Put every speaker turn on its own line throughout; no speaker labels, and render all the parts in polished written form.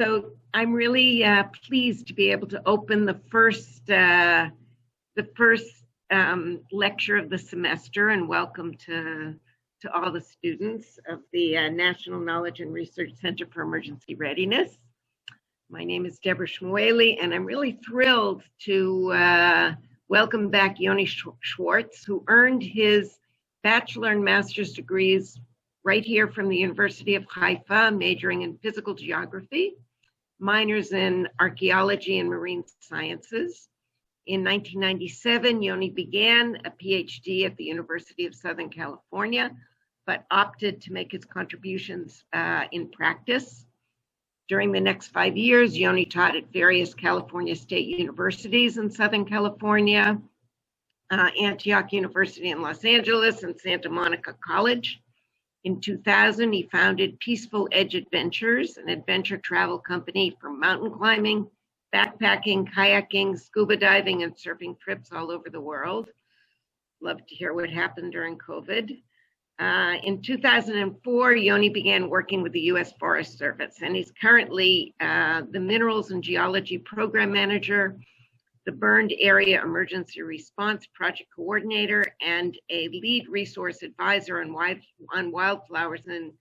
So I'm really pleased to be able to open the first lecture of the semester, and welcome to all the students of the National Knowledge and Research Center for Emergency Readiness. My name is Deborah Shmueli, and I'm really thrilled to welcome back Yonni Schwartz, who earned his bachelor and master's degrees right here from the University of Haifa, majoring in physical geography, minors in archaeology and marine sciences. In 1997, Yonni began a PhD at the University of Southern California, but opted to make his contributions in practice. During the next 5 years, Yonni taught at various California state universities in Southern California, Antioch University in Los Angeles, and Santa Monica College. In 2000, he founded Peaceful Edge Adventures, an adventure travel company for mountain climbing, backpacking, kayaking, scuba diving, and surfing trips all over the world. Love to hear what happened during COVID. In 2004, Yonni began working with the U.S. Forest Service, and he's currently the Minerals and Geology Program Manager, the Burned Area Emergency Response Project Coordinator, and a lead resource advisor on wildflowers in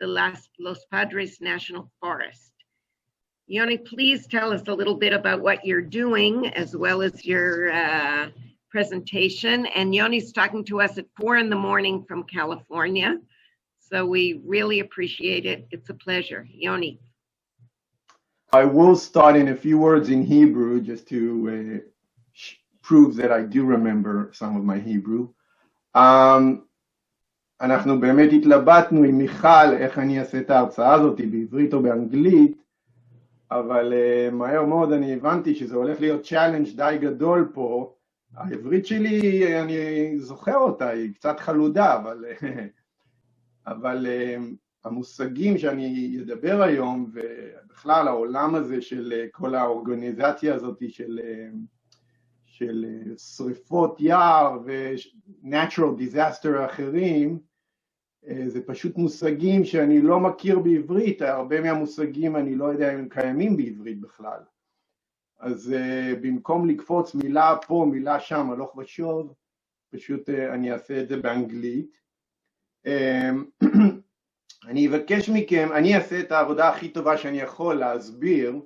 the Los Padres National Forest. Yonni, please tell us a little bit about what you're doing, as well as your presentation. And Yonni's talking to us at 4 a.m. from California, so we really appreciate it. It's a pleasure. Yonni.
I will start in a few words in Hebrew just to prove that I do remember some of my Hebrew. אנחנו באמת התלבטנו עם מיכל איך אני אעשה את ההרצאה הזאת בעברית או באנגלית, אבל מהר מאוד אני הבנתי שזה הולך להיות צ'אלנג' די גדול פה. העברית שלי, אני זוכר אותה, היא קצת חלודה, אבל המושגים שאני אדבר היום, ובכלל העולם הזה של כל האורגניזציה הזאת של שריפות יער ו-natural disaster אחרים, זה פשוט מושגים שאני לא מכיר בעברית, הרבה מהמושגים אני לא יודע אם הם קיימים בעברית בכלל. אז במקום לקפוץ מילה פה, מילה שם, הלוך ושוב, פשוט אני אעשה את זה באנגלית. אני אבקש מכם, אני אעשה את העבודה הכי טובה שאני יכול להסביר,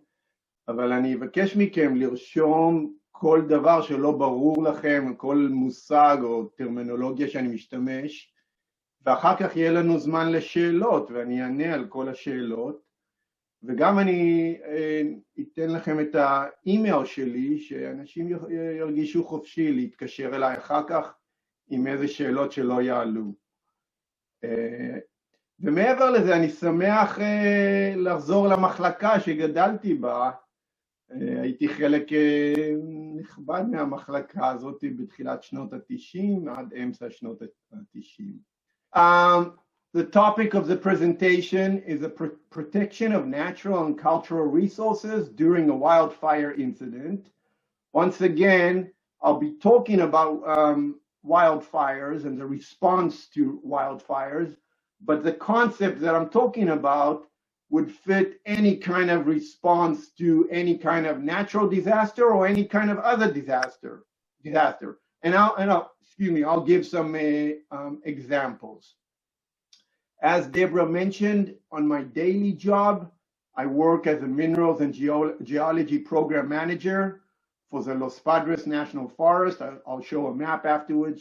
אבל אני אבקש מכם לרשום כל דבר שלא ברור לכם, כל מושג או טרמינולוגיה שאני משתמש, ואחר כך יהיה לנו זמן לשאלות, ואני אענה על כל השאלות, וגם אני אתן לכם את האימייל שלי, שאנשים ירגישו חופשי להתקשר אליי אחר כך עם איזה שאלות שלא יעלו. ומעבר לזה אני שמח לחזור למחלקה שגדלתי בה, הייתי חלק נכבד מהמחלקה הזאת בתחילת שנות ה-90 עד אמצע שנות ה-90. The topic of the presentation is the protection of natural and cultural resources during a wildfire incident. Once again, I'll be talking about wildfires and the response to wildfires, but the concept that I'm talking about would fit any kind of response to any kind of natural disaster or any kind of other disaster. And I'll give some examples. As Deborah mentioned, on my daily job, I work as a Minerals and Geology Program Manager for the Los Padres National Forest. I'll show a map afterwards,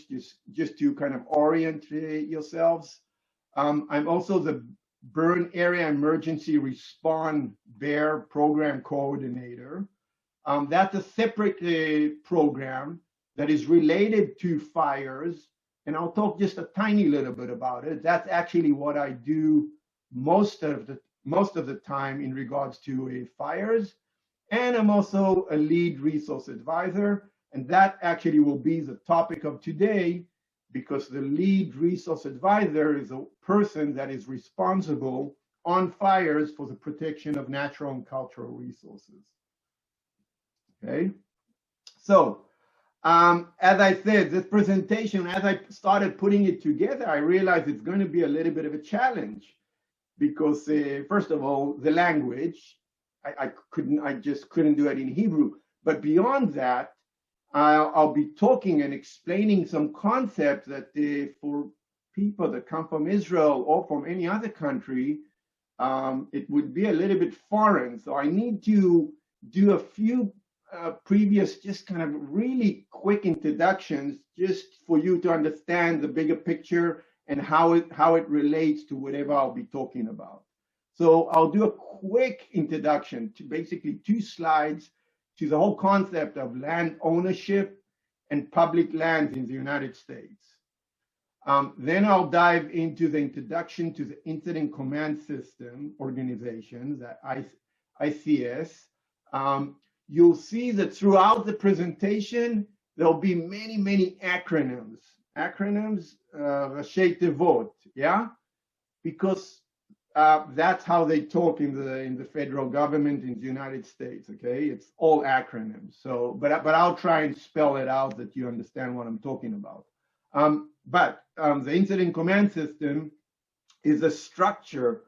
just to kind of orient yourselves. I'm also the Burn Area Emergency Response BAER Program Coordinator. That's a separate program that is related to fires, and I'll talk just a tiny little bit about it. That's actually what I do most of the time in regards to fires, and I'm also a lead resource advisor, and that actually will be the topic of today, because the lead resource advisor is a person that is responsible on fires for the protection of natural and cultural resources. Okay, so as I said, this presentation, as I started putting it together, I realized it's going to be a little bit of a challenge because, first of all, the language. I just couldn't do it in Hebrew. But beyond that, I'll be talking and explaining some concepts that for people that come from Israel or from any other country, it would be a little bit foreign. So I need to do a few previous, just kind of really quick introductions, just for you to understand the bigger picture and how it relates to whatever I'll be talking about. So I'll do a quick introduction to basically 2 slides to the whole concept of land ownership and public lands in the United States. Then I'll dive into the introduction to the Incident Command System organizations, that ICS. You'll see that throughout the presentation, there'll be many, many acronyms. Acronyms, ראשי תיבות, yeah? Because that's how they talk in the federal government in the United States, okay? It's all acronyms. So, but I'll try and spell it out that you understand what I'm talking about. The Incident Command System is a structure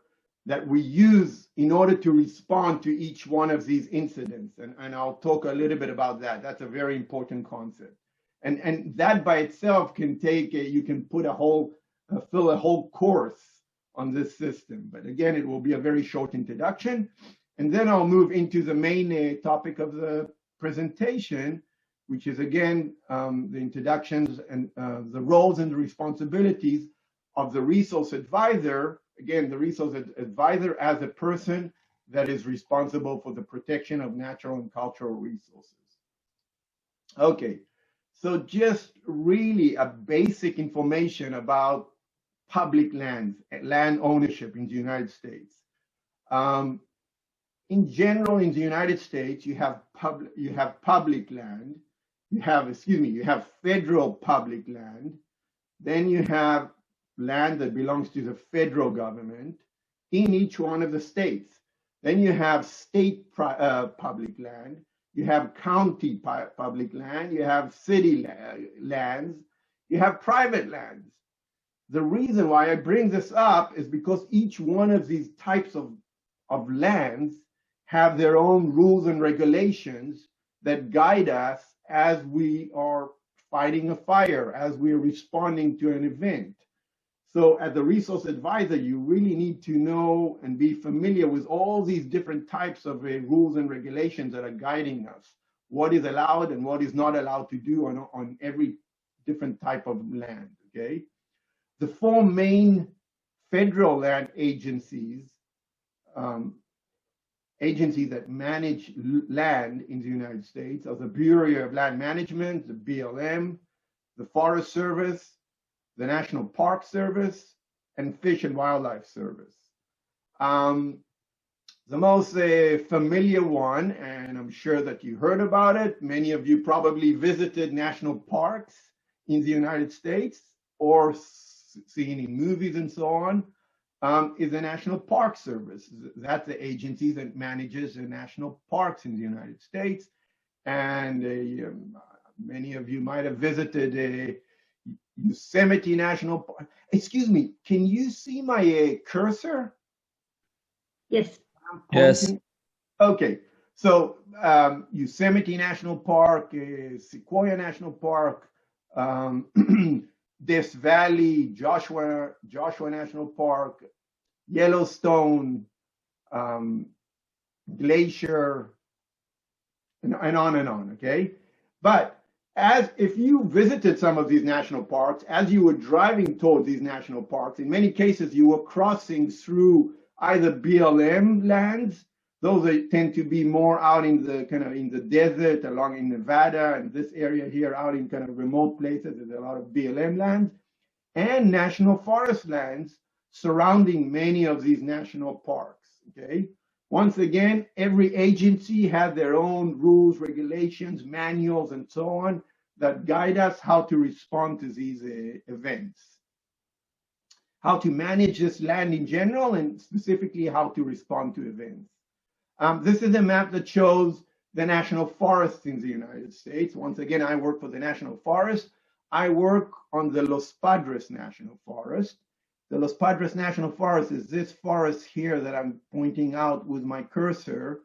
that we use in order to respond to each one of these incidents. And I'll talk a little bit about that. That's a very important concept. And that by itself can take, you can put fill a whole course on this system. But again, it will be a very short introduction. And then I'll move into the main topic of the presentation, which is again, the introductions and the roles and the responsibilities of the resource advisor. Again, the resource advisor as a person that is responsible for the protection of natural and cultural resources. Okay, so just really a basic information about public lands, land ownership in the United States. In general, in the United States, you have public land, you have federal public land, then you have land that belongs to the federal government in each one of the states. Then you have state public land, you have county public land, you have city lands, you have private lands. The reason why I bring this up is because each one of these types of lands have their own rules and regulations that guide us as we are fighting a fire, as we are responding to an event. So as a resource advisor, you really need to know and be familiar with all these different types of rules and regulations that are guiding us. What is allowed and what is not allowed to do on every different type of land, okay? The 4 main federal land agencies, agencies that manage land in the United States are the Bureau of Land Management, the BLM, the Forest Service, the National Park Service, and Fish and Wildlife Service. The most familiar one, and I'm sure that you heard about it, many of you probably visited national parks in the United States or seen in movies and so on, is the National Park Service. That's the agency that manages the national parks in the United States. And many of you might have visited Yosemite National Park. Excuse me, can you see my cursor?
Yes.
Yes.
Okay, so Yosemite National Park, Sequoia National Park, Death Valley, Joshua National Park, Yellowstone, Glacier, and on, okay? But if you visited some of these national parks, as you were driving towards these national parks, in many cases you were crossing through either BLM lands. Those tend to be more out in the kind of in the desert, along in Nevada and this area here, out in kind of remote places. There's a lot of BLM lands and national forest lands surrounding many of these national parks. Okay. Once again, every agency has their own rules, regulations, manuals, and so on that guide us how to respond to these events, how to manage this land in general, and specifically how to respond to events. This is a map that shows the national forests in the United States. Once again, I work for the National Forest. I work on the Los Padres National Forest. The Los Padres National Forest is this forest here that I'm pointing out with my cursor.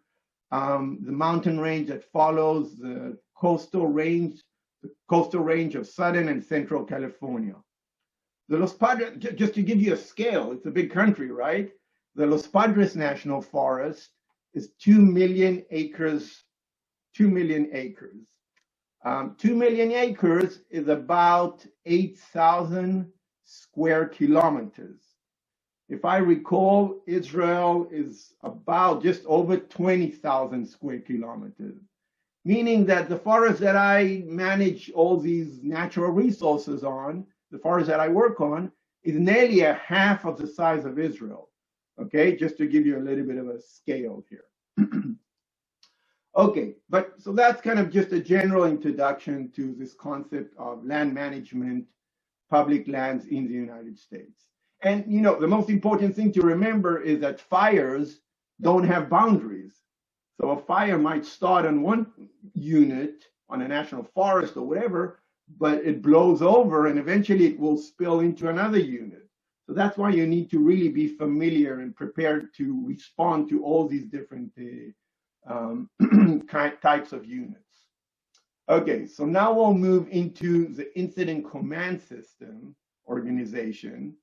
the mountain range that follows the coastal range of Southern and Central California. The Los Padres, just to give you a scale, it's a big country, right? The Los Padres National Forest is 2 million acres. 2 million acres. 2 million acres is about 8,000 square kilometers. If I recall, Israel is about just over 20,000 square kilometers, meaning that the forest that I manage all these natural resources on, the forest that I work on, is nearly a half of the size of Israel. Okay, just to give you a little bit of a scale here. Okay, but so that's kind of just a general introduction to this concept of land management, public lands in the United States. And you know, the most important thing to remember is that fires don't have boundaries. So a fire might start on one unit on a national forest or whatever, but it blows over and eventually it will spill into another unit. So that's why you need to really be familiar and prepared to respond to all these different types of units. Okay, so now we'll move into the incident command system organization.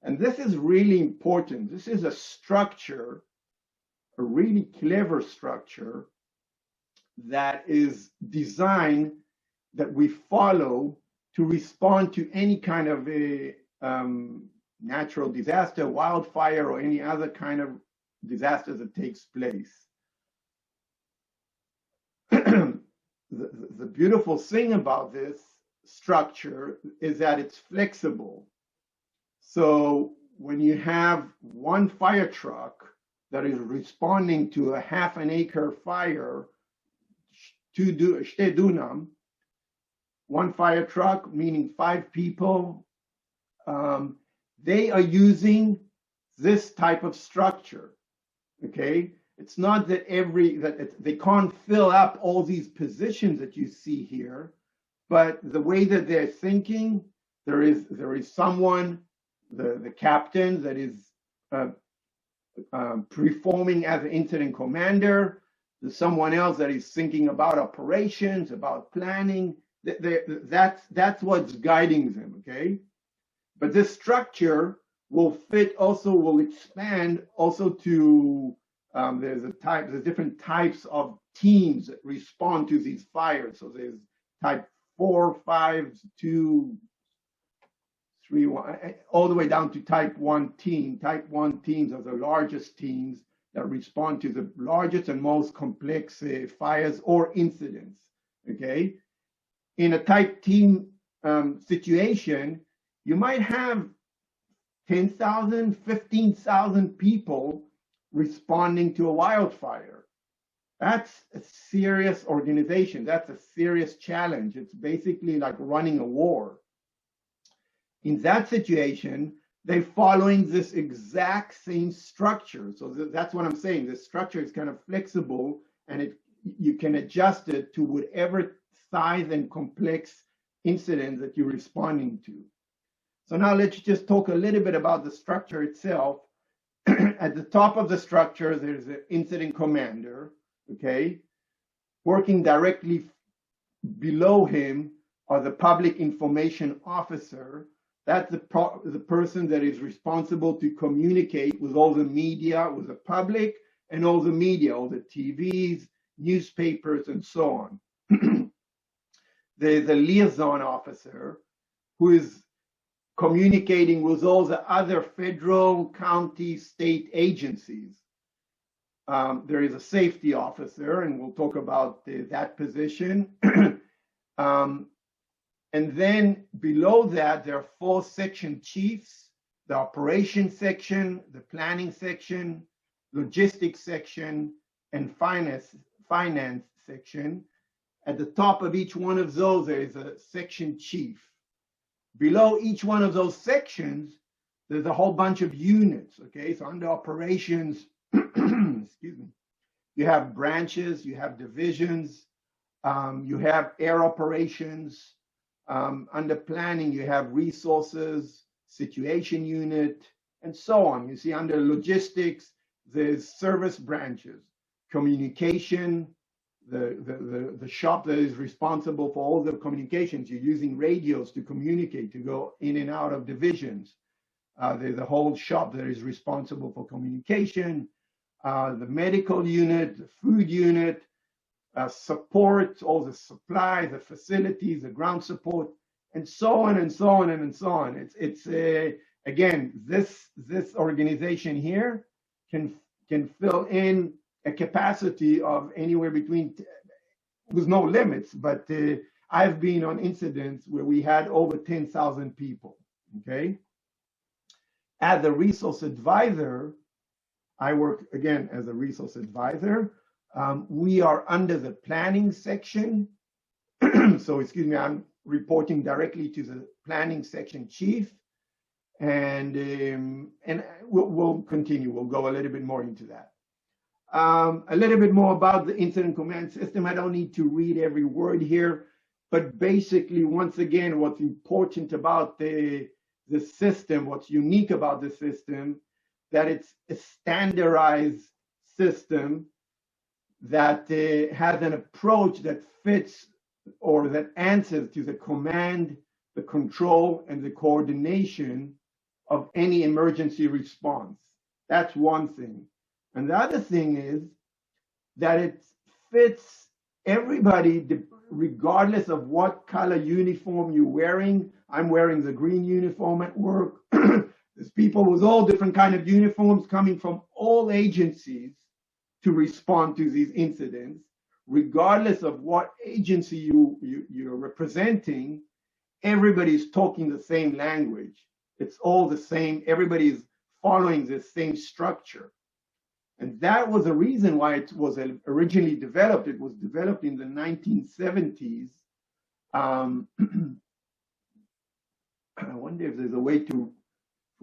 And this is really important. This is a structure, a really clever structure that is designed that we follow to respond to any kind of a natural disaster, wildfire, or any other kind of disaster that takes place. The beautiful thing about this structure is that it's flexible. So when you have one fire truck that is responding to a half an acre fire, shte dunam, one fire truck, meaning 5 people, they are using this type of structure, okay? It's not that they can't fill up all these positions that you see here, but the way that they're thinking, there is someone, the captain that is performing as an incident commander. There's someone else that is thinking about operations, about planning. That's what's guiding them, okay? But this structure will expand also to, there's different types of teams that respond to these fires. So there's type 4, 5, 2, 3, 1, all the way down to type 1 team. Type 1 teams are the largest teams that respond to the largest and most complex fires or incidents, okay? In a type team situation, you might have 10,000, 15,000 people responding to a wildfire. That's a serious organization. That's a serious challenge. It's basically like running a war. In that situation, they're following this exact same structure. So that's what I'm saying. The structure is kind of flexible, and you can adjust it to whatever size and complex incident that you're responding to. So now let's just talk a little bit about the structure itself. At the top of the structure, there's an incident commander, okay? Working directly below him are the public information officer. That's the person that is responsible to communicate with all the media, with the public, and all the media, all the TVs, newspapers, and so on. There's a liaison officer who is communicating with all the other federal, county, state agencies. There is a safety officer, and we'll talk about that position. And then below that, there are 4 section chiefs: the operations section, the planning section, logistics section, and finance section. At the top of each one of those, there is a section chief. Below each one of those sections, there's a whole bunch of units, okay? So under operations, excuse me, you have branches, you have divisions, you have air operations. Under planning, you have resources, situation unit, and so on. You see under logistics, there's service branches. communication, the shop that is responsible for all the communications. You're using radios to communicate, to go in and out of divisions. There's a whole shop that is responsible for communication, the medical unit, the food unit, support, all the supplies, the facilities, the ground support, and so on and so on and so on. It's again, this organization here can fill in a capacity of anywhere between, with no limits, but I've been on incidents where we had over 10,000 people, okay? As a resource advisor, I work again as a resource advisor. We are under the planning section. So excuse me, I'm reporting directly to the planning section chief. And we'll continue. We'll go a little bit more into that. A little bit more about the incident command system. I don't need to read every word here, but basically, once again, what's important about the system, what's unique about the system, that it's a standardized system that has an approach that fits or that answers to the command, the control, and the coordination of any emergency response. That's one thing. And the other thing is that it fits everybody regardless of what color uniform you're wearing. I'm wearing the green uniform at work. There's people with all different kind of uniforms coming from all agencies to respond to these incidents. Regardless of what agency you're representing, everybody's talking the same language. It's all the same. Everybody's following the same structure. And that was the reason why it was originally developed. It was developed in the 1970s. I wonder if there's a way for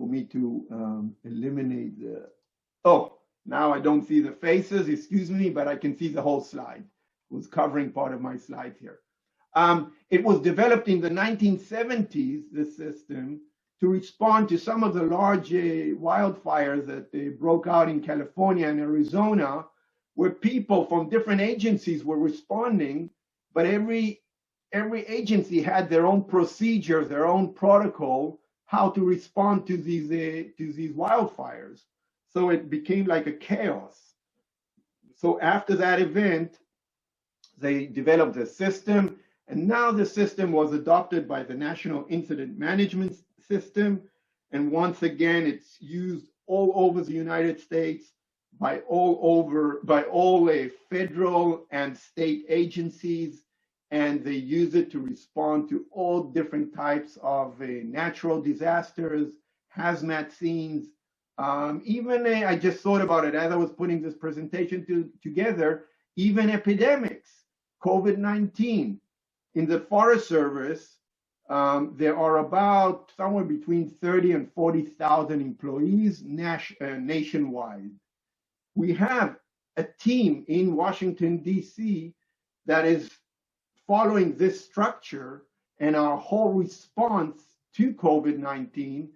me to eliminate the, oh, now I don't see the faces, excuse me, but I can see the whole slide. It was covering part of my slide here. It was developed in the 1970s, this system, to respond to some of the large wildfires that broke out in California and Arizona, where people from different agencies were responding, but every agency had their own procedures, their own protocol, how to respond to these wildfires. So it became like a chaos. So after that event, they developed a system, and now the system was adopted by the National Incident Management System. And once again, it's used all over the United States by all federal and state agencies, and they use it to respond to all different types of natural disasters, hazmat scenes, even I just thought about it as I was putting this presentation together, even epidemics, COVID-19. In the Forest Service, there are about somewhere between 30 and 40,000 employees nationwide. We have a team in Washington, D.C. that is following this structure, and our whole response to COVID-19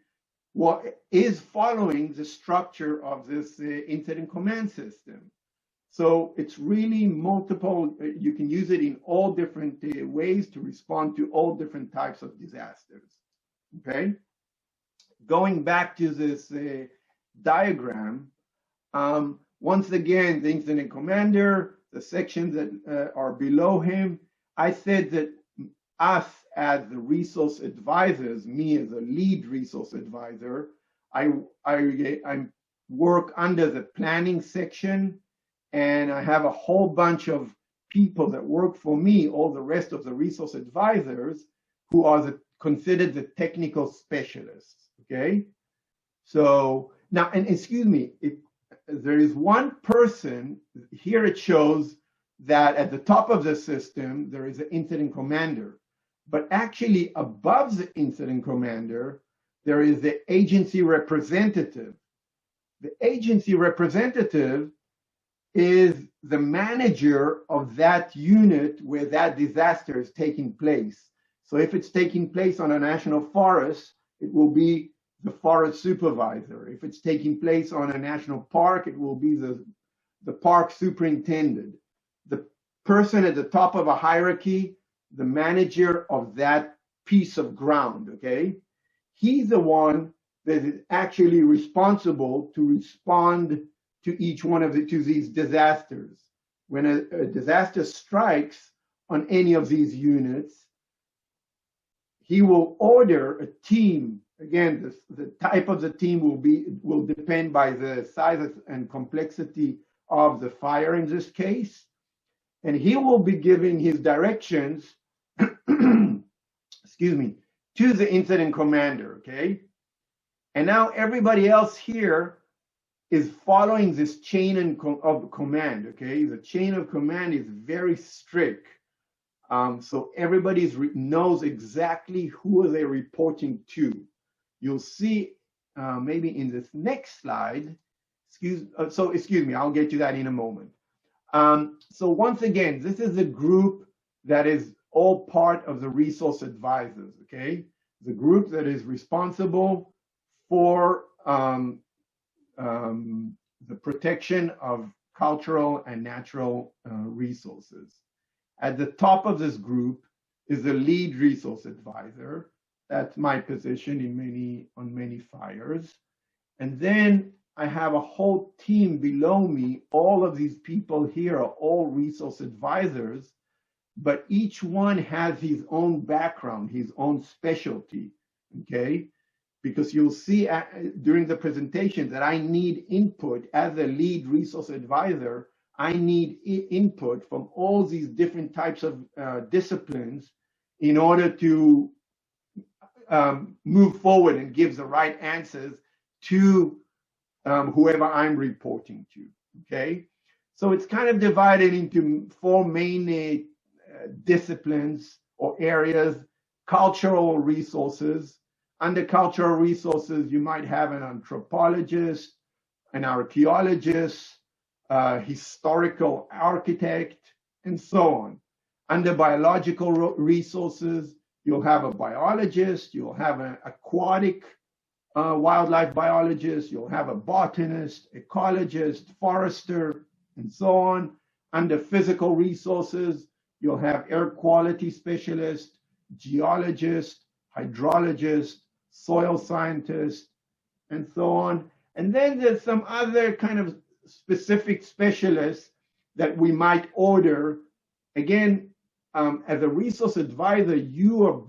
is following the structure of this incident command system. So it's really multiple, you can use it in all different ways to respond to all different types of disasters, okay? Going back to this diagram, once again, the incident commander, the sections that are below him, I said that us as the resource advisors, me as a lead resource advisor, I work under the planning section, and I have a whole bunch of people that work for me, all the rest of the resource advisors, who are considered the technical specialists, okay? So now, and excuse me, there is one person, here it shows that at the top of the system, there is an incident commander. But actually above the incident commander, there is the agency representative. The agency representative is the manager of that unit where that disaster is taking place. So if it's taking place on a national forest, it will be the forest supervisor. If it's taking place on a national park, it will be the the park superintendent, the person at the top of a hierarchy, the manager of that piece of ground, okay? He's the one that is actually responsible to respond to each one of these disasters. When a disaster strikes on any of these units, he will order a team. Again, the type of the team will depend by the size and complexity of the fire in this case. And he will be giving his directions, excuse me, to the incident commander, okay? And now everybody else here is following this chain of command, okay? The chain of command is very strict. So everybody knows exactly who they're reporting to. You'll see maybe in this next slide, excuse me, I'll get to that in a moment. So once again, this is a group that is all part of the resource advisors, okay? The group that is responsible for the protection of cultural and natural resources. At the top of this group is the lead resource advisor. That's my position on many fires. And then I have a whole team below me. All of these people here are all resource advisors, but each one has his own background, his own specialty, okay? Because you'll see during the presentation that I need input as a lead resource advisor. I need input from all these different types of disciplines in order to move forward and give the right answers to whoever I'm reporting to, okay? So it's kind of divided into four main disciplines or areas: cultural resources. Under cultural resources, you might have an anthropologist, an archaeologist, historical architect, and so on. Under biological resources, you'll have a biologist, you'll have an aquatic wildlife biologist, you'll have a botanist, ecologist, forester, and so on. Under physical resources, you'll have air quality specialist, geologist, hydrologist, soil scientist, and so on. And then there's some other kind of specific specialists that we might order. Again, as a resource advisor, you're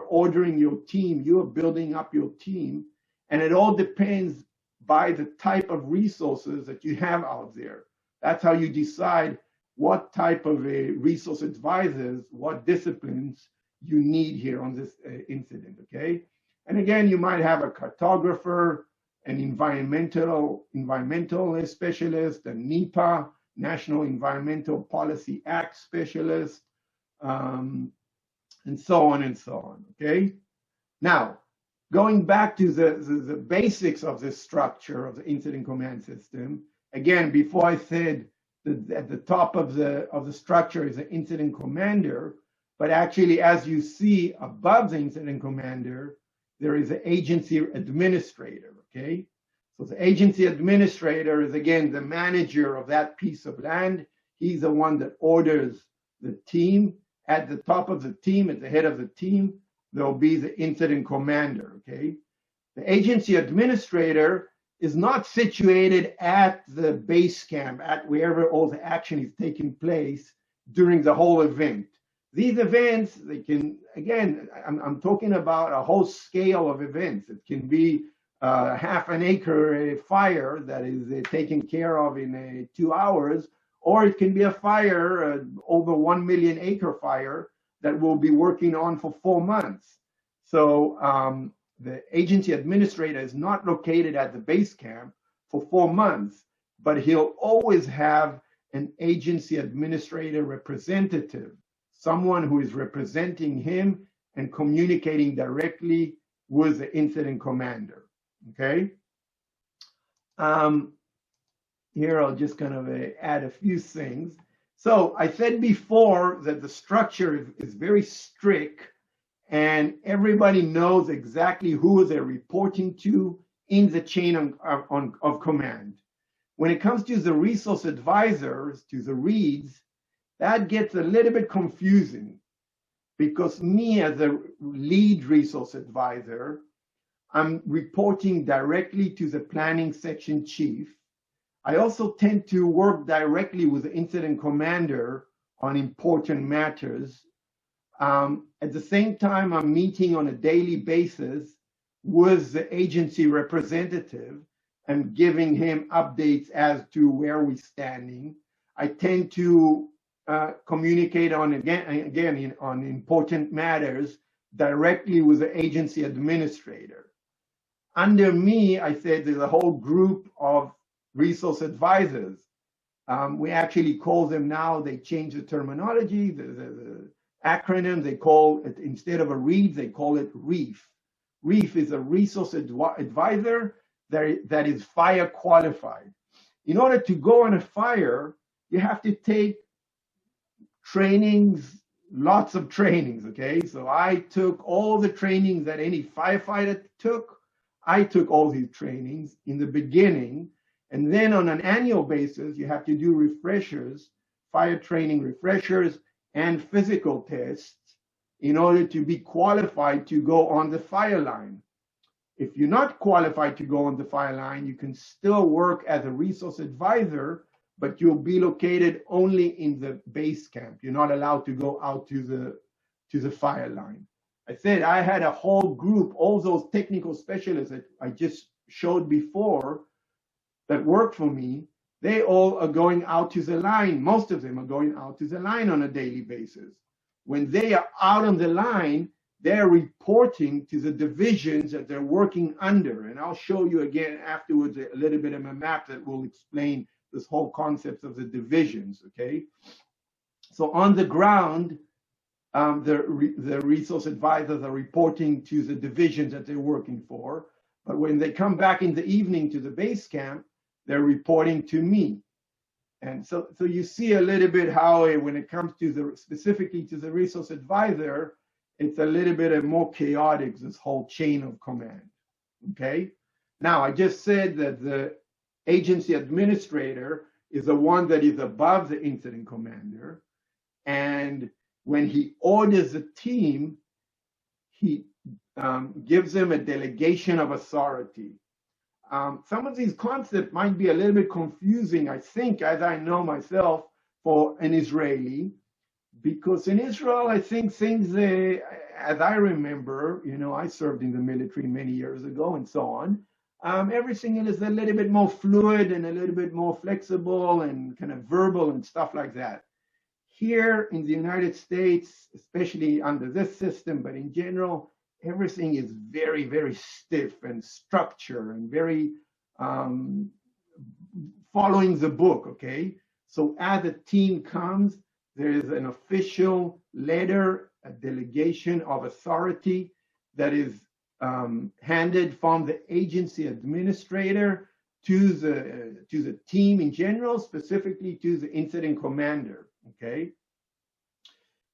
ordering your team, you're building up your team, and it all depends by the type of resources that you have out there. That's how you decide what type of resource advisors, what disciplines you need here on this incident, okay? And again, you might have a cartographer, an environmental specialist, a NEPA, National Environmental Policy Act specialist, and so on, okay? Now, going back to the basics of this structure of the incident command system, again, before I said that at the top of the structure is the incident commander, but actually, as you see above the incident commander, there is an agency administrator, okay? So the agency administrator is, again, the manager of that piece of land. He's the one that orders the team. At the top of the team, at the head of the team, there'll be the incident commander, okay? The agency administrator is not situated at the base camp, at wherever all the action is taking place during the whole event. These events, they can, again, I'm talking about a whole scale of events. It can be half an acre fire that is taken care of in 2 hours, or it can be a fire, over 1 million acre fire that we'll be working on for 4 months. So the agency administrator is not located at the base camp for 4 months, but he'll always have an agency administrator representative, someone who is representing him and communicating directly with the incident commander, okay? Here I'll just kind of add a few things. So I said before that the structure is very strict and everybody knows exactly who they're reporting to in the chain of command. When it comes to the resource advisors, to the reads, that gets a little bit confusing because me as a lead resource advisor, I'm reporting directly to the planning section chief. I also tend to work directly with the incident commander on important matters. At the same time, I'm meeting on a daily basis with the agency representative and giving him updates as to where we're standing. I tend to communicate on on important matters directly with the agency administrator. Under me, I said there's a whole group of resource advisors. We actually call them now, they change the terminology, the acronym, they call it, instead of a READ, they call it REEF. REEF is a resource advisor that is fire qualified. In order to go on a fire, you have to take trainings, lots of trainings, okay? So I took all the trainings that any firefighter took. I took all these trainings in the beginning, and then on an annual basis, you have to do refreshers, fire training refreshers, and physical tests in order to be qualified to go on the fire line. If you're not qualified to go on the fire line, you can still work as a resource advisor, but you'll be located only in the base camp. You're not allowed to go out to the fire line. I said I had a whole group, all those technical specialists that I just showed before that work for me, they all are going out to the line. Most of them are going out to the line on a daily basis. When they are out on the line, they're reporting to the divisions that they're working under. And I'll show you again afterwards a little bit of a map that will explain this whole concept of the divisions, okay? So on the ground, the resource advisors are reporting to the divisions that they're working for. But when they come back in the evening to the base camp, they're reporting to me. And so you see a little bit how when it comes to specifically to the resource advisor, it's a little bit more chaotic, this whole chain of command, okay? Now, I just said that the agency administrator is the one that is above the incident commander. And when he orders a team, he gives them a delegation of authority. Some of these concepts might be a little bit confusing, I think, as I know myself, for an Israeli, because in Israel, I think things, as I remember, you know, I served in the military many years ago and so on, everything is a little bit more fluid and a little bit more flexible and kind of verbal and stuff like that. Here in the United States, especially under this system, but in general, everything is very, very stiff and structured and very following the book, okay? So as a team comes, there is an official letter, a delegation of authority that is handed from the agency administrator to the team in general, specifically to the incident commander, okay?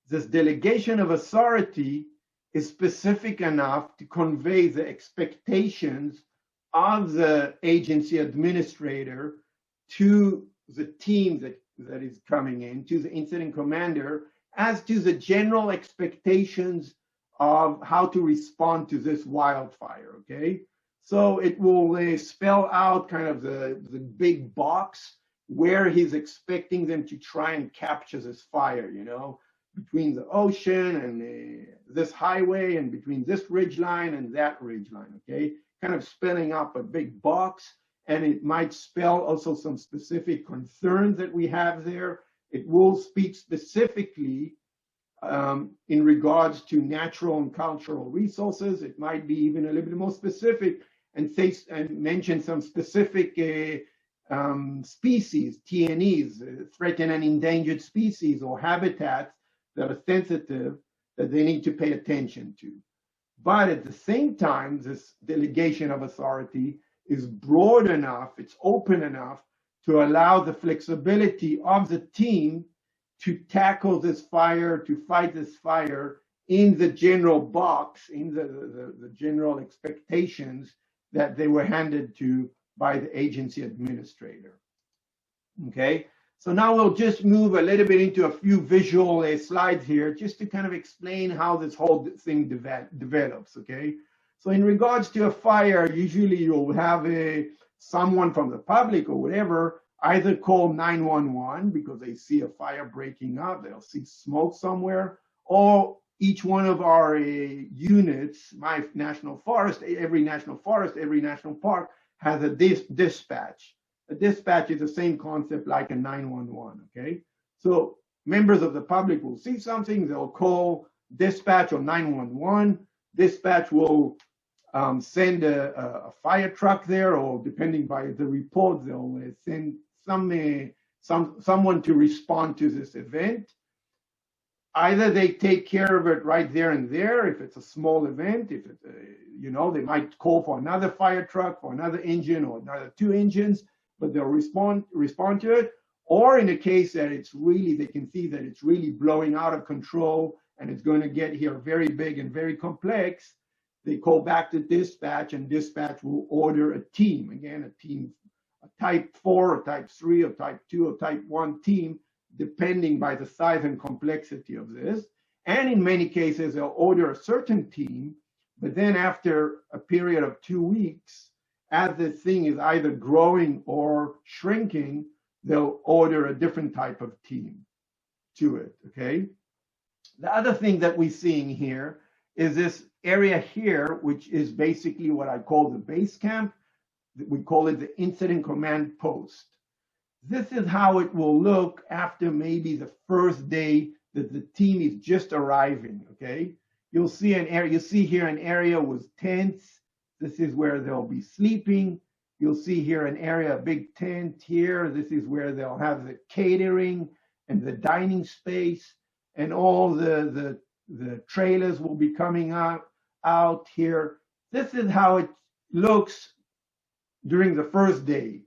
This delegation of authority is specific enough to convey the expectations of the agency administrator to the team that is coming in, to the incident commander, as to the general expectations of how to respond to this wildfire, okay? So it will spell out kind of the big box where he's expecting them to try and capture this fire, you know, between the ocean and this highway and between this ridgeline and that ridgeline, okay? Kind of spelling up a big box, and it might spell also some specific concerns that we have there. It will speak specifically in regards to natural and cultural resources. It might be even a little bit more specific and say and mention some specific species, TNEs, threatened and endangered species or habitats that are sensitive that they need to pay attention to. But at the same time, this delegation of authority is broad enough, it's open enough to allow the flexibility of the team to tackle this fire, to fight this fire in the general box, in the general expectations that they were handed to by the agency administrator. Okay, so now we'll just move a little bit into a few visual slides here, just to kind of explain how this whole thing develops. Okay, so in regards to a fire, usually you'll have someone from the public or whatever either call 911 because they see a fire breaking up, they'll see smoke somewhere, or each one of our units, my national forest, every national park has a dispatch. A dispatch is the same concept like a 911, okay? So members of the public will see something, they'll call dispatch or 911. Dispatch will send a fire truck there, or depending by the report, they'll send someone to respond to this event. Either they take care of it right there and there, if it's a small event, if it's, they might call for another fire truck, for another engine or another 2 engines, but they'll respond to it. Or in a case that they can see that it's really blowing out of control and it's going to get here very big and very complex, they call back to dispatch, and dispatch will order a team. Again, a type 4, a type 3, or type 2, or type 1 team, depending by the size and complexity of this. And in many cases, they'll order a certain team, but then after a period of 2 weeks, as the thing is either growing or shrinking, they'll order a different type of team to it, okay? The other thing that we're seeing here is this area here, which is basically what I call the base camp. We call it the incident command post. This is how it will look after maybe the first day that the team is just arriving, okay? You'll see here an area with tents. This is where they'll be sleeping. You'll see here an area, a big tent here. This is where they'll have the catering and the dining space, and all the trailers will be coming out here. This is how it looks during the first day.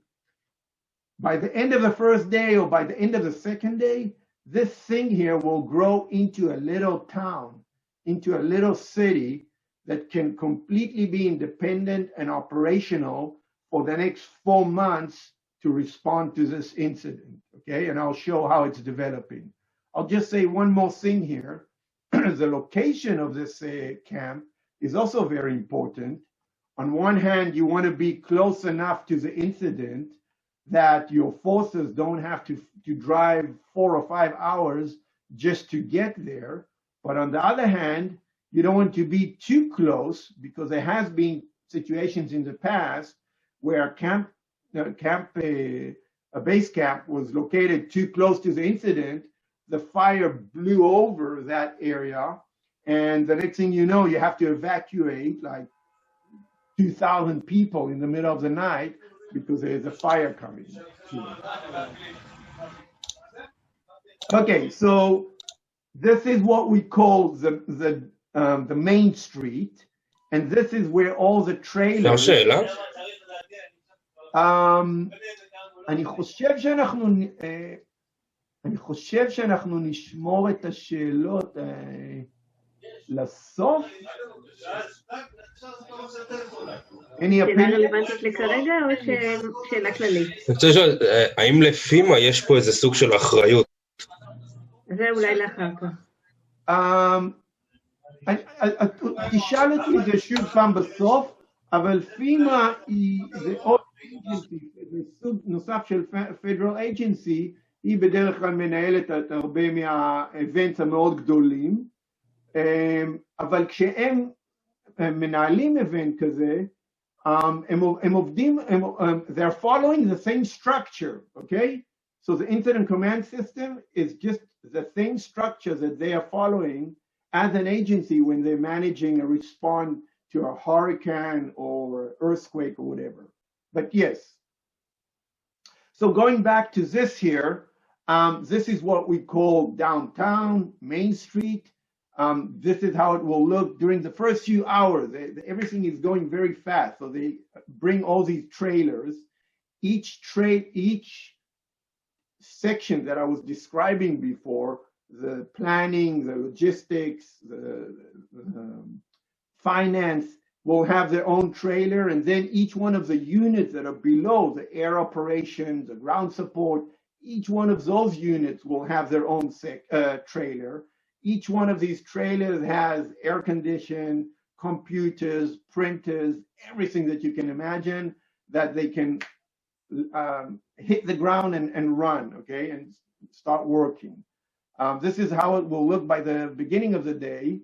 By the end of the first day or by the end of the second day, this thing here will grow into a little town, into a little city that can completely be independent and operational for the next 4 months to respond to this incident, okay? And I'll show how it's developing. I'll just say one more thing here. The location of this camp is also very important. On one hand, you want to be close enough to the incident that your forces don't have to drive 4 or 5 hours just to get there. But on the other hand, you don't want to be too close, because there has been situations in the past where a base camp was located too close to the incident. The fire blew over that area, and the next thing you know, you have to evacuate like 2,000 people in the middle of the night because there's a fire coming. Okay, so this is what we call the main street, and this is where all the trailers. אני חושב שאנחנו נשמור את השאלות לסוף.
שאלה רלוונטית לכרגע או שאלה כללית?
אני רוצה לשאול, האם לפימה יש פה איזה סוג של אחריות?
זה אולי לאחר כך.
תשאל אותי את זה שוב פעם בסוף, אבל פימה זה עוד סוג נוסף של Federal Agency, היא בדרך כלל מנהלת את הרבה מהאבנטס המאוד גדולים, אבל כשהם מנהלים אבנט כזה, הם עובדים, they're following the same structure, okay? So the incident command system is just the same structure that they are following as an agency when they're managing a response to a hurricane or earthquake or whatever. But yes. So going back to this here, this is what we call downtown, Main Street. This is how it will look during the first few hours. Everything is going very fast. So they bring all these trailers. Each section that I was describing before, the planning, the logistics, the finance, will have their own trailer, and then each one of the units that are below, the air operations, the ground support, Each one of those units will have their own trailer. Each one of these trailers has air conditioning, computers, printers, everything that you can imagine that they can hit the ground and run, okay, and start working. This is how it will look by the beginning of the day.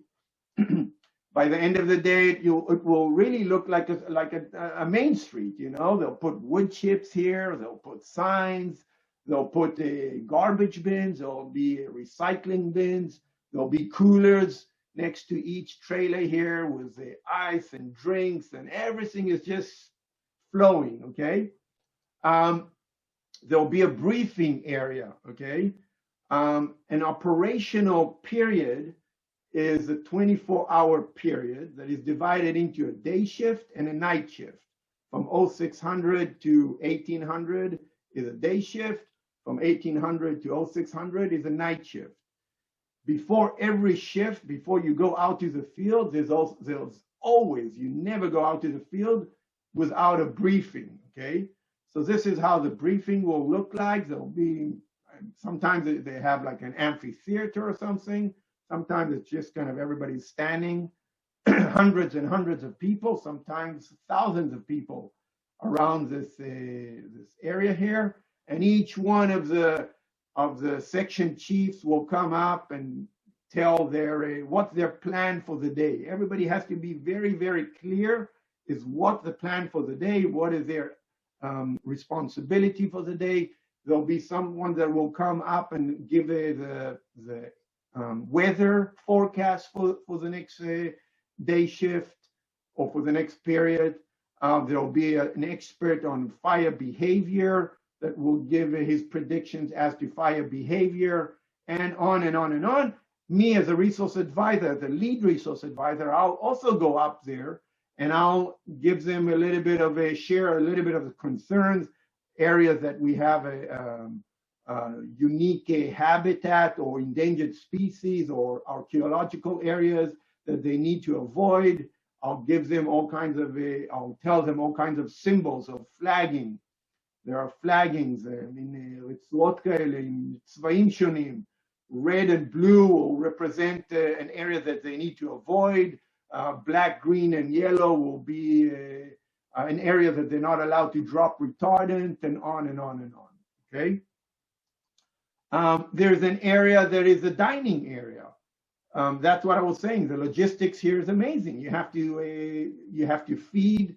By the end of the day, it will really look like a main street, you know. They'll put wood chips here, they'll put signs, they'll put garbage bins, there'll be recycling bins, there'll be coolers next to each trailer here with the ice and drinks, and everything is just flowing, okay? There'll be a briefing area, okay? An operational period is a 24-hour period that is divided into a day shift and a night shift. From 0600 to 1800 is a day shift. From 1800 to 0600 is a night shift. Before every shift, before you go out to the field, there's always, you never go out to the field without a briefing, okay? So this is how the briefing will look like. There'll be, sometimes they have like an amphitheater or something. Sometimes it's just kind of everybody standing, hundreds and hundreds of people, sometimes thousands of people around this area here. And each one of the section chiefs will come up and tell what's their plan for the day. Everybody has to be very, very clear is what the plan for the day, what is their responsibility for the day. There'll be someone that will come up and give the weather forecast for the next day shift or for the next period. There'll be an expert on fire behavior that will give his predictions as to fire behavior, and on and on and on. Me as a resource advisor, the lead resource advisor, I'll also go up there and I'll give them a little bit of share a little bit of the concerns, areas that we have a unique habitat or endangered species or archaeological areas that they need to avoid. I'll give them all kinds of, I'll tell them all kinds of symbols of flagging. There are flaggings, רצועות כאלה עם צבעים שונים. Red and blue will represent an area that they need to avoid. Black, green, and yellow will be an area that they're not allowed to drop retardant, and on and on and on, okay? There's an area that is a dining area. That's what I was saying. The logistics here is amazing. You have to feed,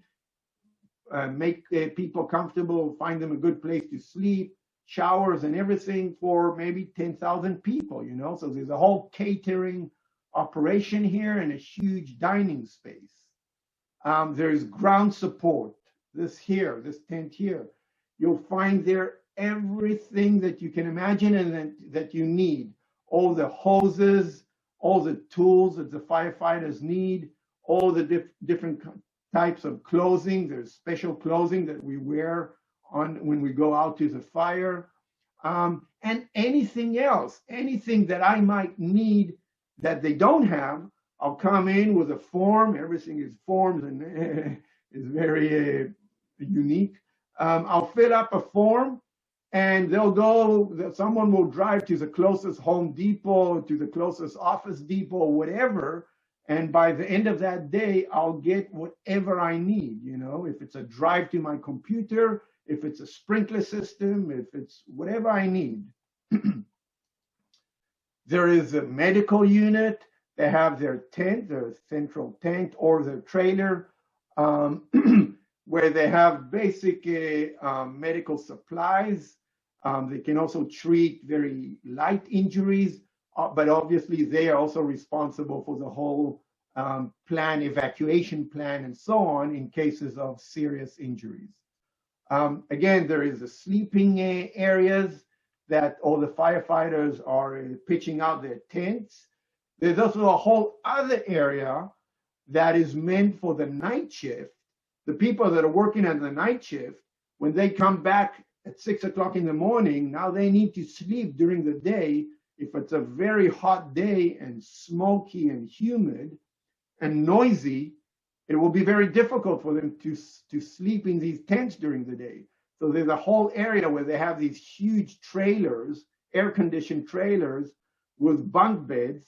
make people comfortable, find them a good place to sleep, showers and everything for maybe 10,000 people, you know? So there's a whole catering operation here and a huge dining space. There's ground support, this tent here. You'll find there everything that you can imagine and that you need. All the hoses, all the tools that the firefighters need, all the different types of clothing. There's special clothing that we wear on when we go out to the fire. And anything else, anything that I might need that they don't have, I'll come in with a form. Everything is formed and is very unique. I'll fill up a form and someone will drive to the closest Home Depot, to the closest Office Depot, whatever. And by the end of that day, I'll get whatever I need, you know, if it's a drive to my computer, if it's a sprinkler system, if it's whatever I need. There is a medical unit. They have their tent, their central tent, or their trailer, where they have basic medical supplies. They can also treat very light injuries, but obviously they are also responsible for the whole evacuation plan, and so on in cases of serious injuries. Again, there is a sleeping areas that all the firefighters are pitching out their tents. There's also a whole other area that is meant for the night shift. The people that are working on the night shift, when they come back at 6 o'clock in the morning, now they need to sleep during the day. If it's a very hot day and smoky and humid and noisy, it will be very difficult for them to sleep in these tents during the day. So there's a whole area where they have these huge trailers, air-conditioned trailers with bunk beds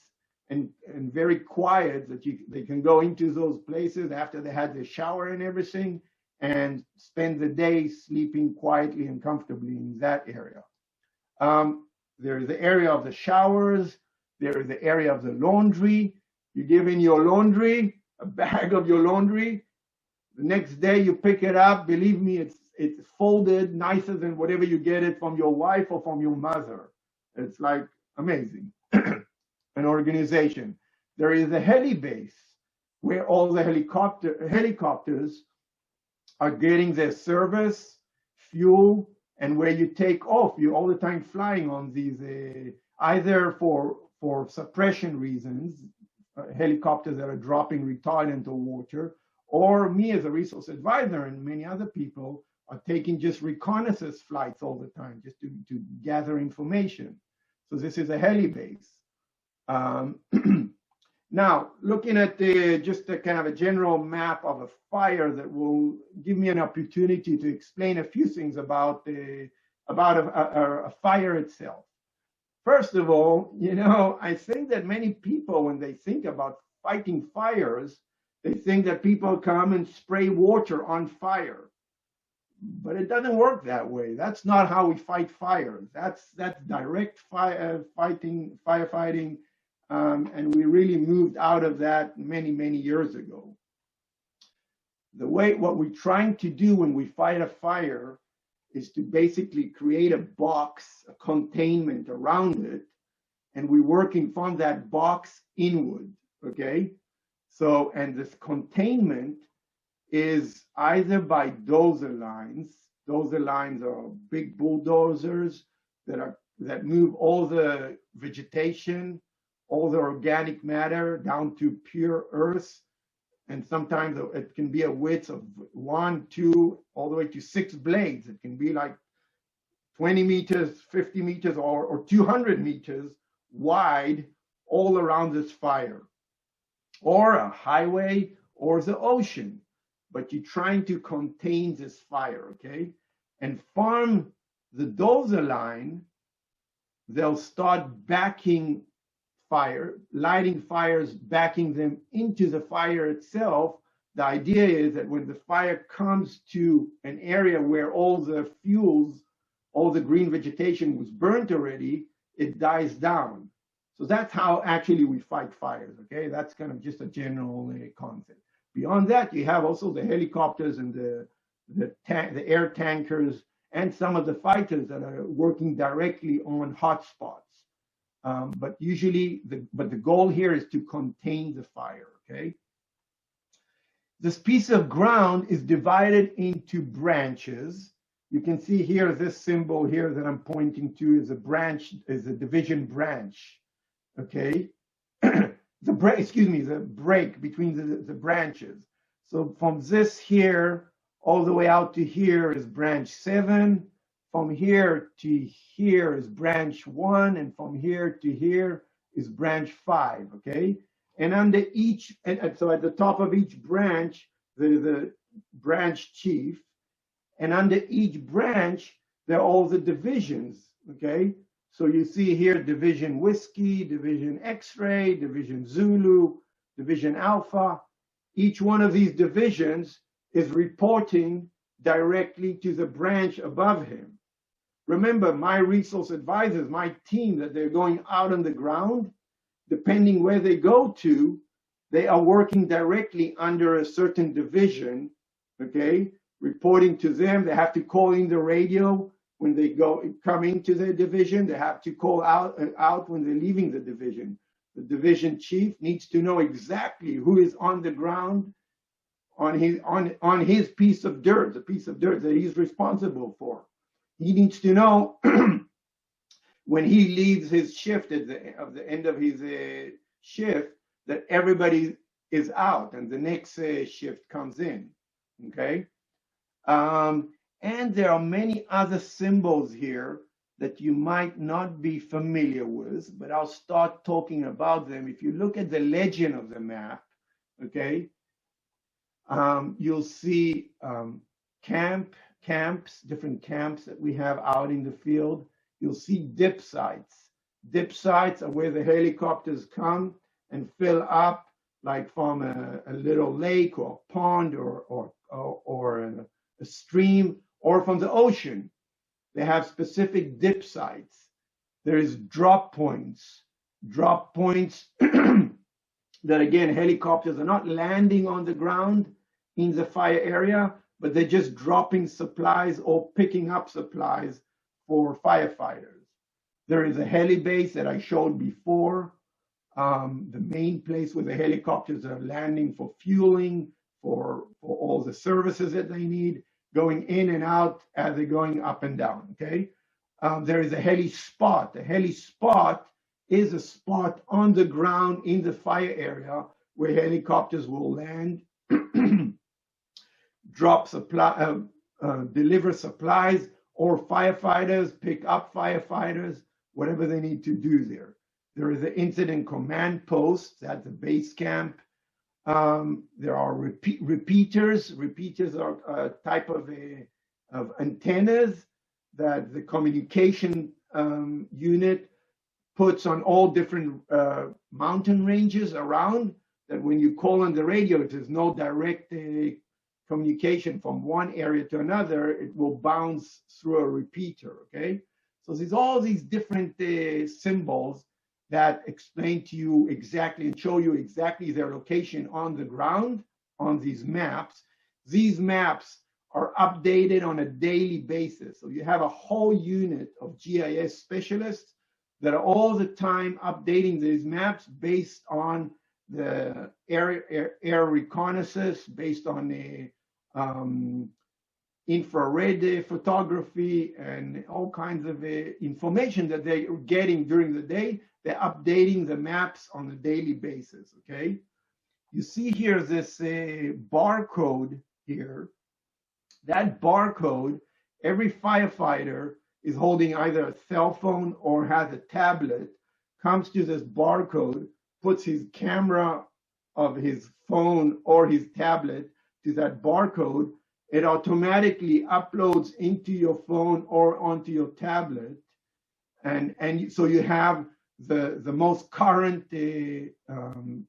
and very quiet that they can go into those places after they had their shower and everything and spend the day sleeping quietly and comfortably in that area. There's the area of the showers. There is the area of the laundry. You give in your laundry, a bag of your laundry. The next day you pick it up. Believe me, it's folded nicer than whatever you get it from your wife or from your mother. It's like amazing. An organization. There is a heli base where all the helicopters are getting their service, fuel, and where you take off. You're all the time flying on these, either for suppression reasons, helicopters that are dropping retardant or water, or me as a resource advisor and many other people are taking just reconnaissance flights all the time just to gather information. So this is a heli base. Now, looking at just a kind of a general map of a fire that will give me an opportunity to explain a few things about a fire itself. First of all, I think that many people, when they think about fighting fires, they think that people come and spray water on fire. But it doesn't work that way. That's not how we fight fires. That's direct firefighting. And we really moved out of that many, many years ago. What we're trying to do when we fight a fire is to basically create a box, a containment around it, and we're working from that box inward, okay? So, and this containment is either by dozer lines. Dozer lines are big bulldozers that move all the vegetation, all the organic matter down to pure earth. And sometimes it can be a width of 1, 2, all the way to 6 blades. It can be like 20 meters, 50 meters, or 200 meters wide all around this fire, or a highway, or the ocean. But you're trying to contain this fire, okay? And from the dozer line, they'll start backing lighting fires, backing them into the fire itself. The idea is that when the fire comes to an area where all the fuels, all the green vegetation was burnt already, it dies down. So that's how actually we fight fires, okay? That's kind of just a general concept. Beyond that, you have also the helicopters and the air tankers and some of the fighters that are working directly on hotspots. But usually, the goal here is to contain the fire, okay? This piece of ground is divided into branches. You can see here, this symbol here that I'm pointing to is a branch, is a division branch, okay? The break between the branches. So from this here, all the way out to here is branch 7. From here to here is branch 1, and from here to here is branch 5, okay? And under each, and so at the top of each branch, there's a branch chief, and under each branch, there are all the divisions, okay? So you see here, Division Whiskey, Division X-Ray, Division Zulu, Division Alpha. Each one of these divisions is reporting directly to the branch above him. Remember, my resource advisors, my team, that they're going out on the ground, depending where they go to, they are working directly under a certain division, okay? Reporting to them, they have to call in the radio when they come into their division. They have to call out when they're leaving the division. The division chief needs to know exactly who is on the ground on his piece of dirt, the piece of dirt that he's responsible for. He needs to know when he leaves his shift at the end of his shift that everybody is out and the next shift comes in, okay? And there are many other symbols here that you might not be familiar with, but I'll start talking about them. If you look at the legend of the map, okay, you'll see camp, camps, different camps that we have out in the field. You'll see dip sites. Dip sites are where the helicopters come and fill up, like from a little lake or pond or a stream, or from the ocean. They have specific dip sites. There is drop points that, again, helicopters are not landing on the ground in the fire area, but they're just dropping supplies or picking up supplies for firefighters. There is a heli base that I showed before, the main place where the helicopters are landing for fueling, for all the services that they need, going in and out as they're going up and down, okay? There is a heli spot. A heli spot is a spot on the ground in the fire area where helicopters will land, drop supply, deliver supplies, or firefighters pick up firefighters, whatever they need to do there. There is an incident command post, that's a base camp. There are repeaters. Repeaters are a type of antennas that the communication unit puts on all different mountain ranges around, that when you call on the radio, if there's no direct communication from one area to another, it will bounce through a repeater, okay? So there's all these different symbols that explain to you exactly and show you exactly their location on the ground on these maps. These maps are updated on a daily basis. So you have a whole unit of GIS specialists that are all the time updating these maps based on the air reconnaissance, based on the infrared photography and all kinds of information that they're getting during the day. They're updating the maps on a daily basis, okay? You see here this barcode here. That barcode, every firefighter is holding either a cell phone or has a tablet, comes to this barcode, puts his camera of his phone or his tablet to that barcode. It automatically uploads into your phone or onto your tablet. And so you have the most current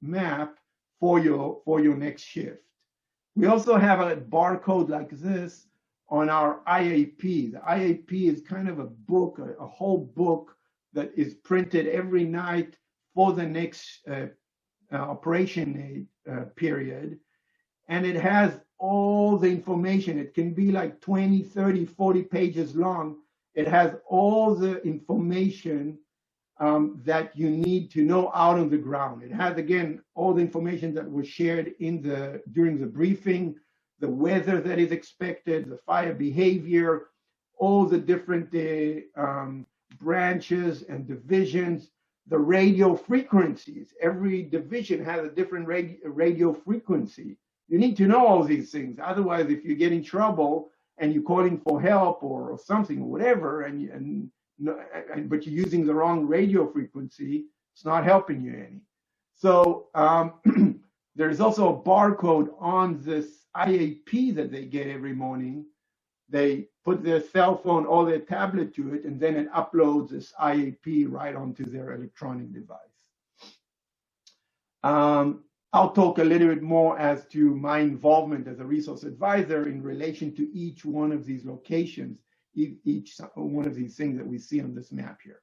map for your next shift. We also have a barcode like this on our IAP. The IAP is kind of a book, a whole book that is printed every night for the next operation period. And it has all the information. It can be like 20, 30, 40 pages long. It has all the information that you need to know out on the ground. It has, again, all the information that was shared during the briefing, the weather that is expected, the fire behavior, all the different branches and divisions, the radio frequencies. Every division has a different radio frequency. You need to know all these things. Otherwise, if you get in trouble and you're calling for help or something or whatever, but you're using the wrong radio frequency, it's not helping you any. So there's also a barcode on this IAP that they get every morning. They put their cell phone or their tablet to it, and then it uploads this IAP right onto their electronic device. I'll talk a little bit more as to my involvement as a resource advisor in relation to each one of these locations, each one of these things that we see on this map here.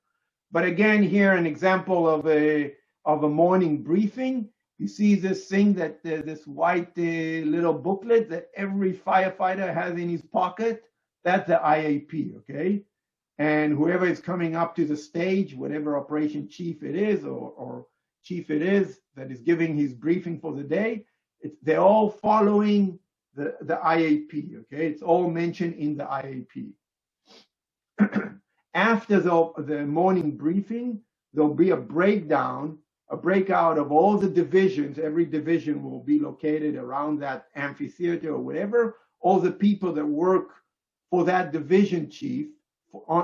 But again, here an example of a morning briefing. You see this thing that this white little booklet that every firefighter has in his pocket. That's the IAP, okay? And whoever is coming up to the stage, whatever operation chief it is or chief it is that is giving his briefing for the day, they're all following the IAP, okay? It's all mentioned in the IAP. After the morning briefing, there'll be a breakout of all the divisions. Every division will be located around that amphitheater or whatever. All the people that work for that division chief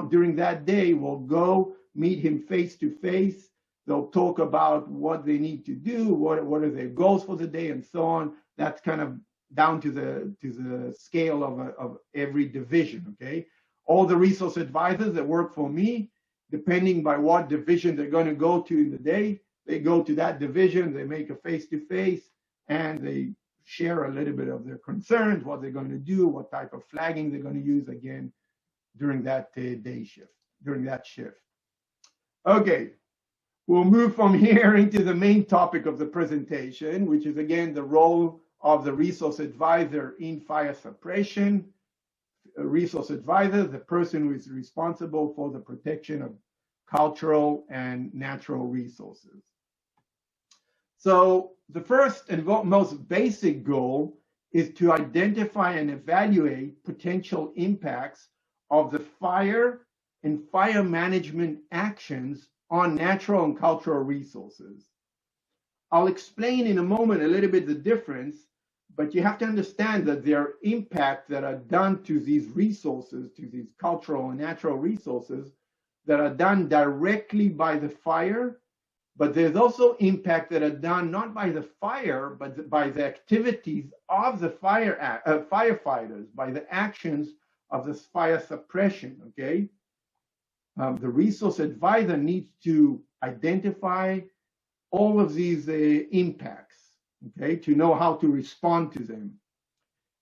during that day will go meet him face to face. They'll talk about what they need to do, what are their goals for the day, and so on. That's kind of down to the scale of every division, okay? All the resource advisors that work for me, depending by what division they're going to go to in the day, they go to that division, they make a face-to-face, and they share a little bit of their concerns, what they're going to do, what type of flagging they're going to use again during that day shift, during that shift. Okay, we'll move from here into the main topic of the presentation, which is again the role of the resource advisor in fire suppression. A resource advisor, the person who is responsible for the protection of cultural and natural resources. So the first and most basic goal is to identify and evaluate potential impacts of the fire and fire management actions on natural and cultural resources. I'll explain in a moment a little bit the difference, but you have to understand that there are impacts that are done to these resources, to these cultural and natural resources, that are done directly by the fire, but there's also impact that are done not by the fire, but by the activities of the firefighters, by the actions of this fire suppression, okay? The resource advisor needs to identify all of these impacts, okay, to know how to respond to them.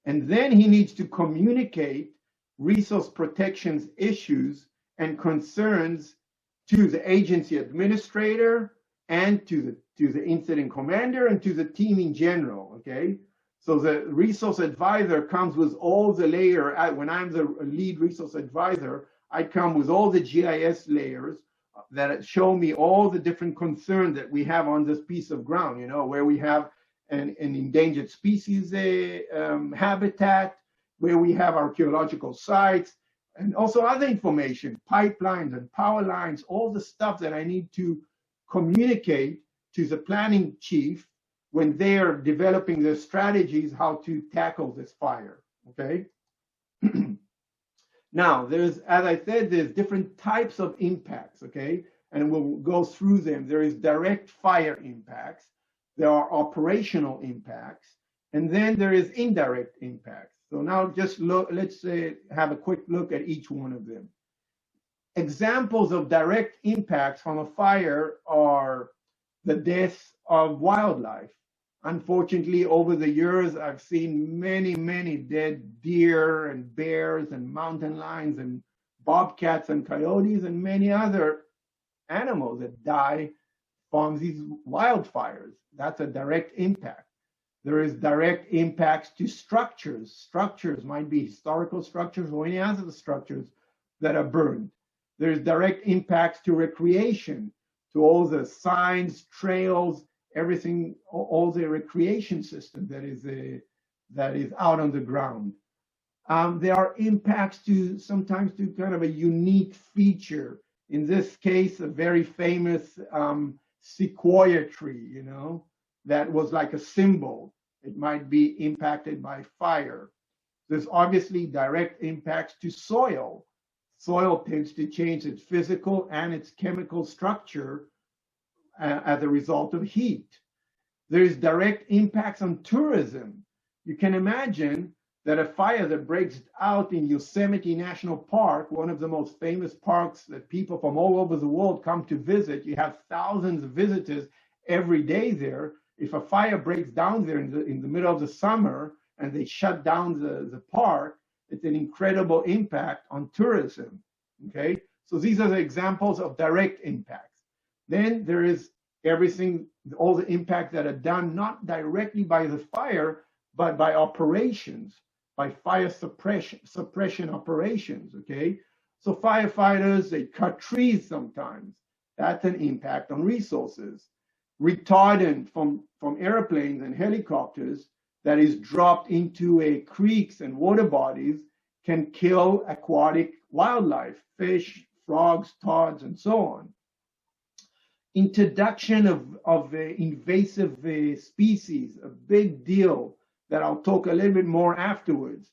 And then he needs to communicate resource protections issues and concerns to the agency administrator and to the incident commander and to the team in general, okay? So the resource advisor comes with all the layer. When I'm the lead resource advisor, I come with all the GIS layers that show me all the different concerns that we have on this piece of ground, you know, where we have an endangered species habitat, where we have archaeological sites, and also other information, pipelines and power lines, all the stuff that I need to communicate to the planning chief when they're developing their strategies, how to tackle this fire, okay? Now, as I said, there's different types of impacts, okay? And we'll go through them. There is direct fire impacts, there are operational impacts, and then there is indirect impacts. So now just look, let's have a quick look at each one of them. Examples of direct impacts from a fire are the deaths of wildlife. Unfortunately, over the years, I've seen many, many dead deer and bears and mountain lions and bobcats and coyotes and many other animals that die from these wildfires. That's a direct impact. There is direct impacts to structures. Structures might be historical structures or any other structures that are burned. There's direct impacts to recreation, to all the signs, trails, everything, all the recreation system that is out on the ground. There are impacts to sometimes to kind of a unique feature. In this case, a very famous sequoia tree, you know, that was like a symbol. It might be impacted by fire. There's obviously direct impacts to soil. Soil tends to change its physical and its chemical structure as a result of heat. There is direct impacts on tourism. You can imagine that a fire that breaks out in Yosemite National Park, one of the most famous parks that people from all over the world come to visit. You have thousands of visitors every day there. If a fire breaks down there in the middle of the summer and they shut down the park, it's an incredible impact on tourism, okay? So these are the examples of direct impacts. Then there is everything, all the impacts that are done not directly by the fire, but by operations, by fire suppression operations, okay? So firefighters, they cut trees sometimes. That's an impact on resources. Retardant from airplanes and helicopters that is dropped into creeks and water bodies can kill aquatic wildlife, fish, frogs, toads, and so on. Introduction of invasive species, a big deal that I'll talk a little bit more afterwards.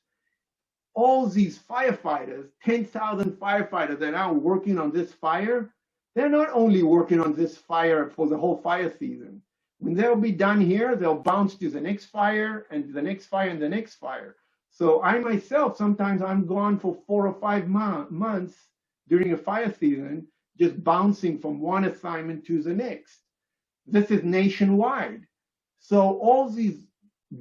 All these firefighters, 10,000 firefighters that are now working on this fire, they're not only working on this fire for the whole fire season. When they'll be done here, they'll bounce to the next fire and the next fire and the next fire. So I myself, sometimes I'm gone for 4 or 5 months during a fire season, just bouncing from one assignment to the next. This is nationwide. So all these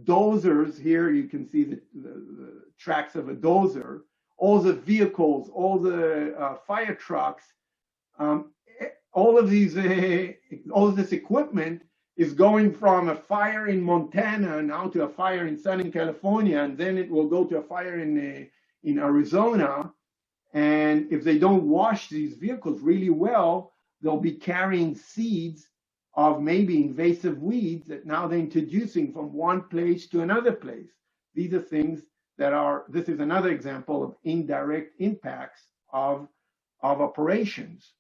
dozers here, you can see the tracks of a dozer, all the vehicles, all the fire trucks, all of this equipment is going from a fire in Montana now to a fire in Southern California, and then it will go to a fire in Arizona. And if they don't wash these vehicles really well, they'll be carrying seeds of maybe invasive weeds that now they're introducing from one place to another place. These are things that are, this is another example of indirect impacts of operations.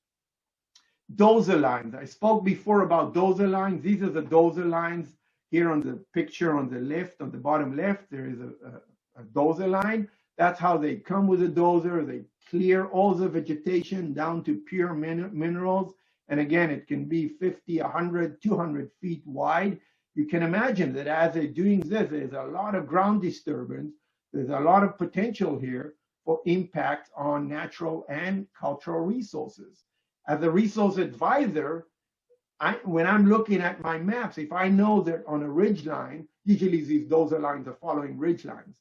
Dozer lines. I spoke before about dozer lines. These are the dozer lines here on the picture on the left, on the bottom left, there is a dozer line. That's how they come with a dozer. They clear all the vegetation down to pure minerals. And again, it can be 50, 100, 200 feet wide. You can imagine that as they're doing this, there's a lot of ground disturbance. There's a lot of potential here for impact on natural and cultural resources. As a resource advisor, when I'm looking at my maps, if I know that on a ridge line, usually these dozer lines are following ridge lines,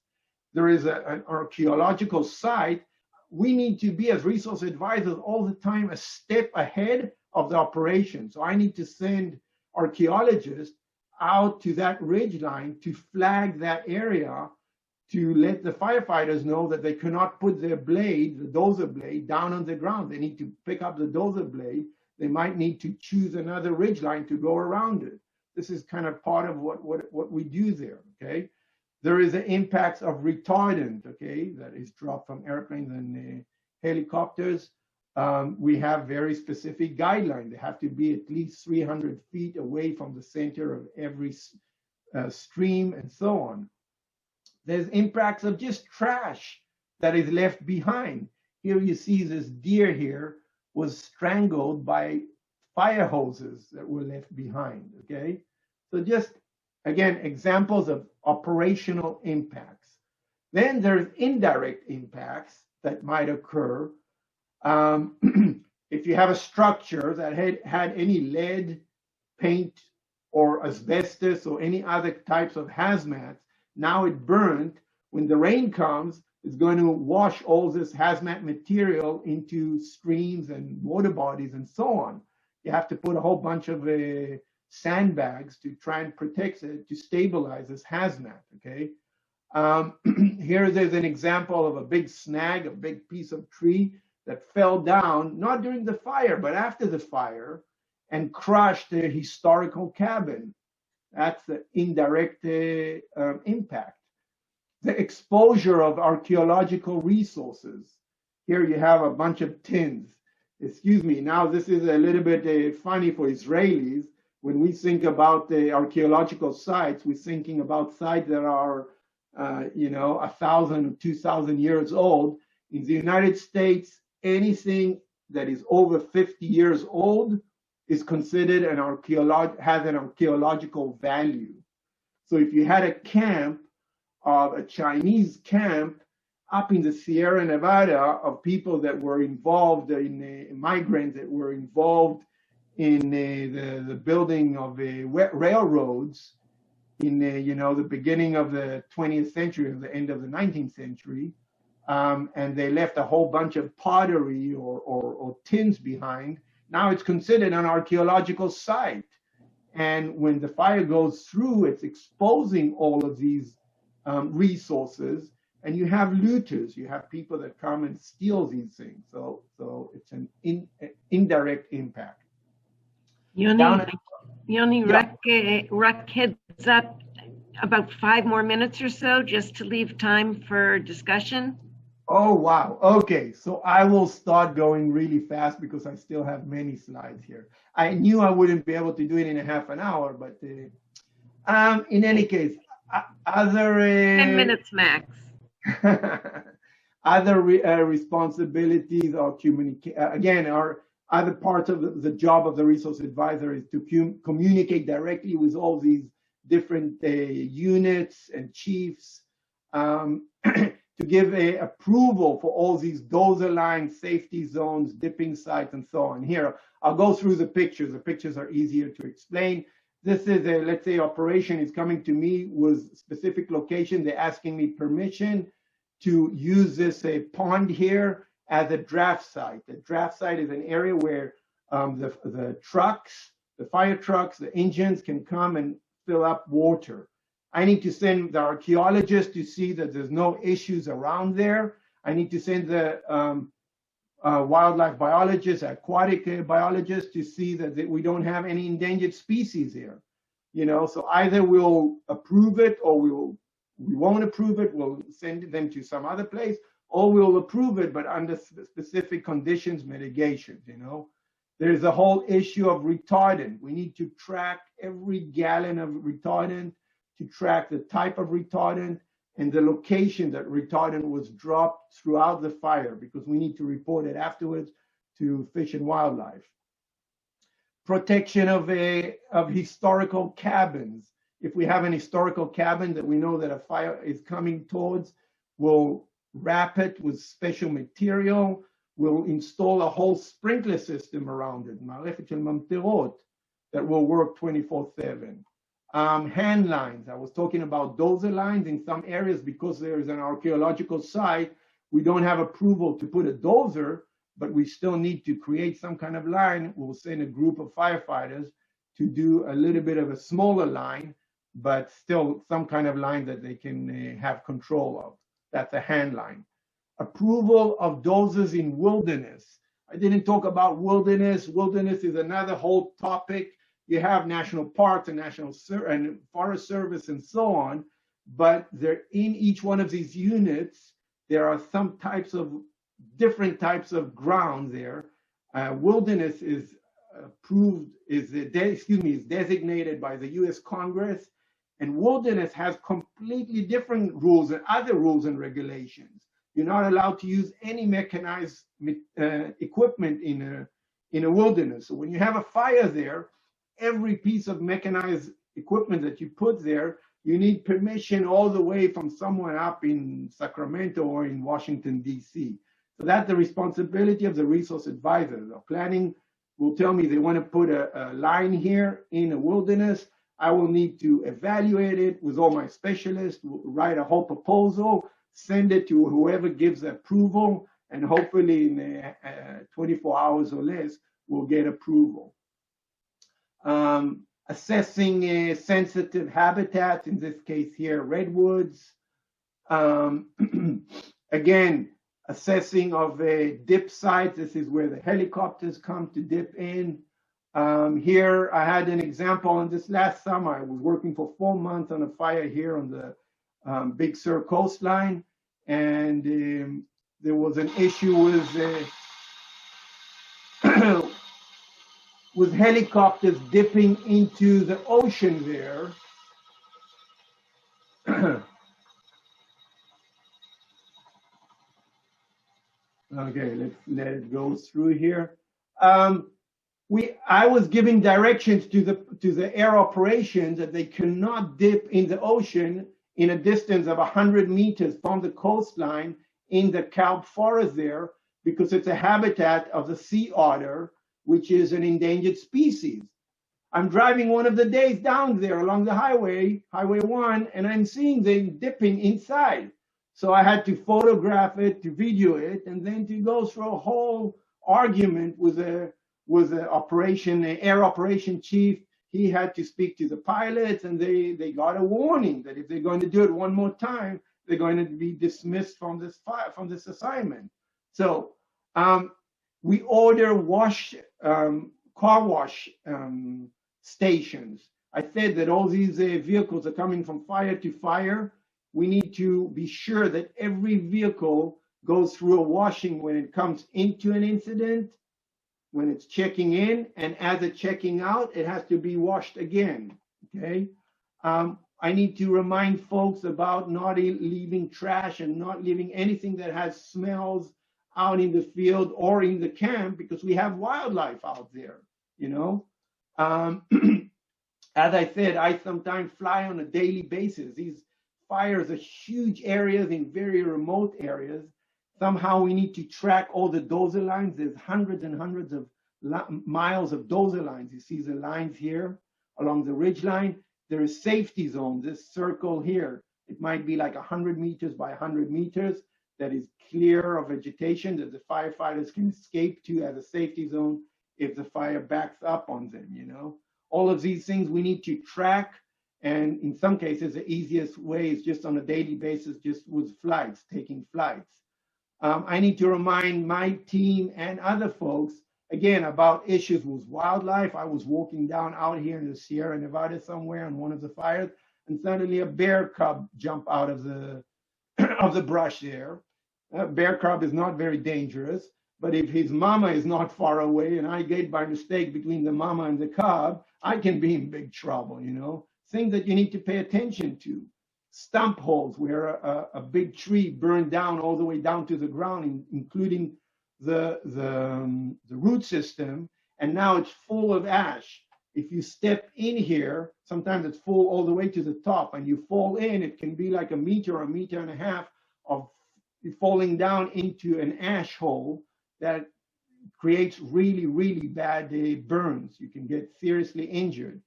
there is an archaeological site, we need to be, as resource advisors, all the time a step ahead of the operation. So I need to send archaeologists out to that ridge line to flag that area, to let the firefighters know that they cannot put their blade, the dozer blade, down on the ground. They need to pick up the dozer blade. They might need to choose another ridge line to go around it. This is kind of part of what we do there, okay? There is the impacts of retardant, okay, that is dropped from airplanes and helicopters. We have very specific guidelines. They have to be at least 300 feet away from the center of every stream and so on. There's impacts of just trash that is left behind. Here you see this deer here was strangled by fire hoses that were left behind, okay? So just, again, examples of operational impacts. Then there's indirect impacts that might occur. If you have a structure that had any lead, paint, or asbestos, or any other types of hazmats, now it burned. When the rain comes, it's going to wash all this hazmat material into streams and water bodies and so on. You have to put a whole bunch of sandbags to try and protect it, to stabilize this hazmat, okay? Here there's an example of a big snag, a big piece of tree that fell down, not during the fire, but after the fire, and crushed a historical cabin. That's the indirect impact. The exposure of archaeological resources. Here you have a bunch of tins. Excuse me, now this is a little bit funny for Israelis. When we think about the archaeological sites, we're thinking about sites that are, 1,000 or 2,000 years old. In the United States, anything that is over 50 years old is considered has an archaeological value. So if you had a camp, a Chinese camp up in the Sierra Nevada of people that were involved in migrants that were involved in the building of railroads in the beginning of the 20th century or the end of the 19th century, and they left a whole bunch of pottery or tins behind. Now it's considered an archaeological site. And when the fire goes through, it's exposing all of these resources. And you have looters, you have people that come and steal these things. So it's an indirect impact.
Yonni, Ruck heads up about 5 more minutes or so, just to leave time for discussion.
Oh, wow. Okay, so I will start going really fast because I still have many slides here. I knew I wouldn't be able to do it in a half an hour, but in any case, other
10 minutes max.
Other responsibilities or communication. Again, Other parts of the job of the resource advisor is to communicate directly with all these different units and chiefs, to give approval for all these dozer lines, safety zones, dipping sites, and so on. Here, I'll go through the pictures. The pictures are easier to explain. This is a, let's say, operation is coming to me with specific location. They're asking me permission to use this pond here as a draft site. The draft site is an area where the trucks, the fire trucks, the engines can come and fill up water. I need to send the archaeologist to see that there's no issues around there. I need to send the wildlife biologist, aquatic biologist to see that we don't have any endangered species here. You know, so either we'll approve it or we won't approve it. We'll send them to some other place, or we'll approve it, but under specific conditions, mitigations, you know. There's a whole issue of retardant. We need to track every gallon of retardant, to track the type of retardant and the location that retardant was dropped throughout the fire, because we need to report it afterwards to Fish and Wildlife. Protection of historical cabins. If we have an historical cabin that we know that a fire is coming towards, we'll wrap it with special material. We'll install a whole sprinkler system around it, מערכת של ממטרות, that will work 24/7. Hand lines. I was talking about dozer lines in some areas. Because there is an archaeological site, we don't have approval to put a dozer, but we still need to create some kind of line. We'll send a group of firefighters to do a little bit of a smaller line, but still some kind of line that they can have control of. That's a hand line. Approval of dozers in wilderness. I didn't talk about wilderness. Wilderness is another whole topic. You have national parks and national and forest service and so on, but there in each one of these units, there are some types of different types of ground there. Wilderness is approved, is designated by the U.S. Congress, and wilderness has completely different rules and other rules and regulations. You're not allowed to use any mechanized equipment in a wilderness. So when you have a fire there, every piece of mechanized equipment that you put there, you need permission all the way from someone up in Sacramento or in Washington, D.C. So that's the responsibility of the resource advisor. The planning will tell me they want to put a line here in a wilderness. I will need to evaluate it with all my specialists, write a whole proposal, send it to whoever gives approval, and hopefully in 24 hours or less, we'll get approval. Assessing sensitive habitats, in this case here, redwoods. Again, assessing of dip sites. This is where the helicopters come to dip in. Here, I had an example on this last summer. I was working for 4 months on a fire here on the Big Sur coastline, and there was an issue with helicopters dipping into the ocean there. Okay, let's let it go through here. I was giving directions to the air operations that they cannot dip in the ocean in a distance of 100 meters from the coastline in the kelp forest there, because it's a habitat of the sea otter, which is an endangered species. I'm driving one of the days down there along the highway, Highway 1, and I'm seeing them dipping inside. So I had to photograph it, to video it, and then to go through a whole argument with the air operation chief. He had to speak to the pilots, and they got a warning that if they're going to do it one more time, they're going to be dismissed from this assignment. So we order car wash stations. I said that all these vehicles are coming from fire to fire. We need to be sure that every vehicle goes through a washing when it comes into an incident, when it's checking in, and as it's checking out, it has to be washed again, okay? I need to remind folks about not leaving trash and not leaving anything that has smells out in the field or in the camp because we have wildlife out there, you know. As I said, I sometimes fly on a daily basis. These fires are huge areas in very remote areas. Somehow we need to track all the dozer lines. There's hundreds and hundreds of miles of dozer lines. You see the lines here along the ridge line. There is safety zones, this circle here. It might be like 100 meters by 100 meters that is clear of vegetation that the firefighters can escape to as a safety zone if the fire backs up on them, you know. All of these things we need to track, and in some cases, the easiest way is just on a daily basis, just with flights, taking flights. I need to remind my team and other folks, again, about issues with wildlife. I was walking down out here in the Sierra Nevada somewhere on one of the fires, and suddenly a bear cub jumped out of the of the brush there. Bear cub is not very dangerous, but if his mama is not far away and I get by mistake between the mama and the cub, I can be in big trouble, you know. Things that you need to pay attention to. Stump holes where a big tree burned down all the way down to the ground, including the root system, and now it's full of ash. If you step in here, sometimes it's full all the way to the top, and you fall in, it can be like a meter or a meter and a half of falling down into an ash hole that creates really, really bad burns. You can get seriously injured.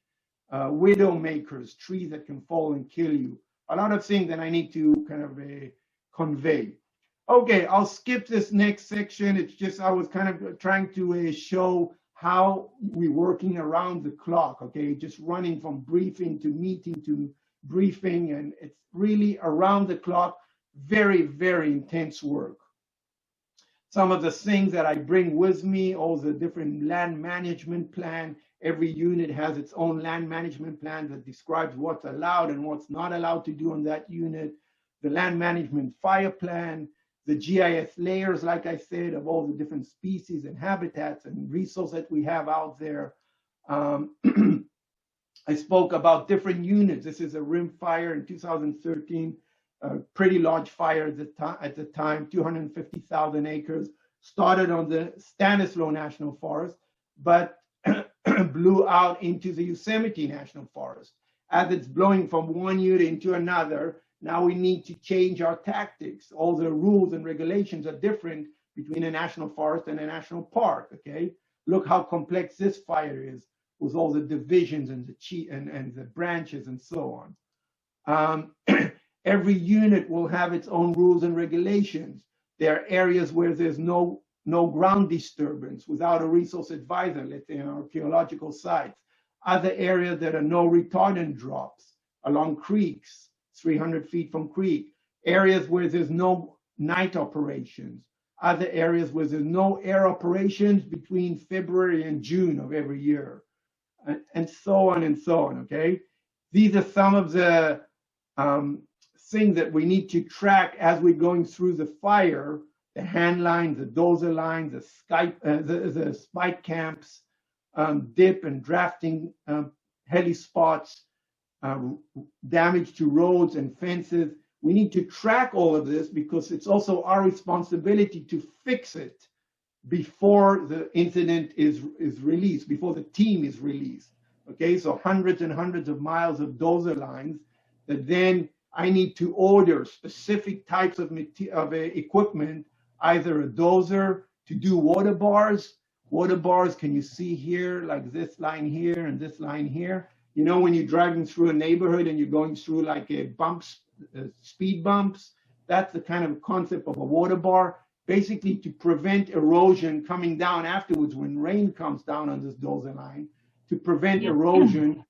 Widow makers, trees that can fall and kill you. A lot of things that I need to kind of convey. Okay, I'll skip this next section. It's just I was kind of trying to show how we're working around the clock, okay? Just running from briefing to meeting to briefing, and it's really around the clock, very, very intense work. Some of the things that I bring with me, all the different land management plan. Every unit has its own land management plan that describes what's allowed and what's not allowed to do on that unit. The land management fire plan, the GIS layers, like I said, of all the different species and habitats and resources that we have out there. I spoke about different units. This is a rim fire in 2013, a pretty large fire at the time, 250,000 acres, started on the Stanislaus National Forest, but blew out into the Yosemite National Forest. As it's blowing from one unit into another, now we need to change our tactics. All the rules and regulations are different between a national forest and a national park, okay? Look how complex this fire is with all the divisions and the branches and so on. Every unit will have its own rules and regulations. There are areas where there's no ground disturbance without a resource advisor, let's say on archaeological sites. Other areas that are no retardant drops along creeks, 300 feet from creek. Areas where there's no night operations. Other areas where there's no air operations between February and June of every year, and so on and so on, okay? These are some of the things that we need to track as we're going through the fire, the hand lines, the dozer lines, the spike camps, dip and drafting heli spots, damage to roads and fences. We need to track all of this because it's also our responsibility to fix it before the incident is released, before the team is released. Okay, so hundreds and hundreds of miles of dozer lines that then I need to order specific types of equipment, either a dozer to do water bars. Water bars, can you see here, like this line here and this line here? You know, when you're driving through a neighborhood and you're going through like a speed bumps, that's the kind of concept of a water bar, basically to prevent erosion coming down afterwards when rain comes down on this dozer line, to prevent erosion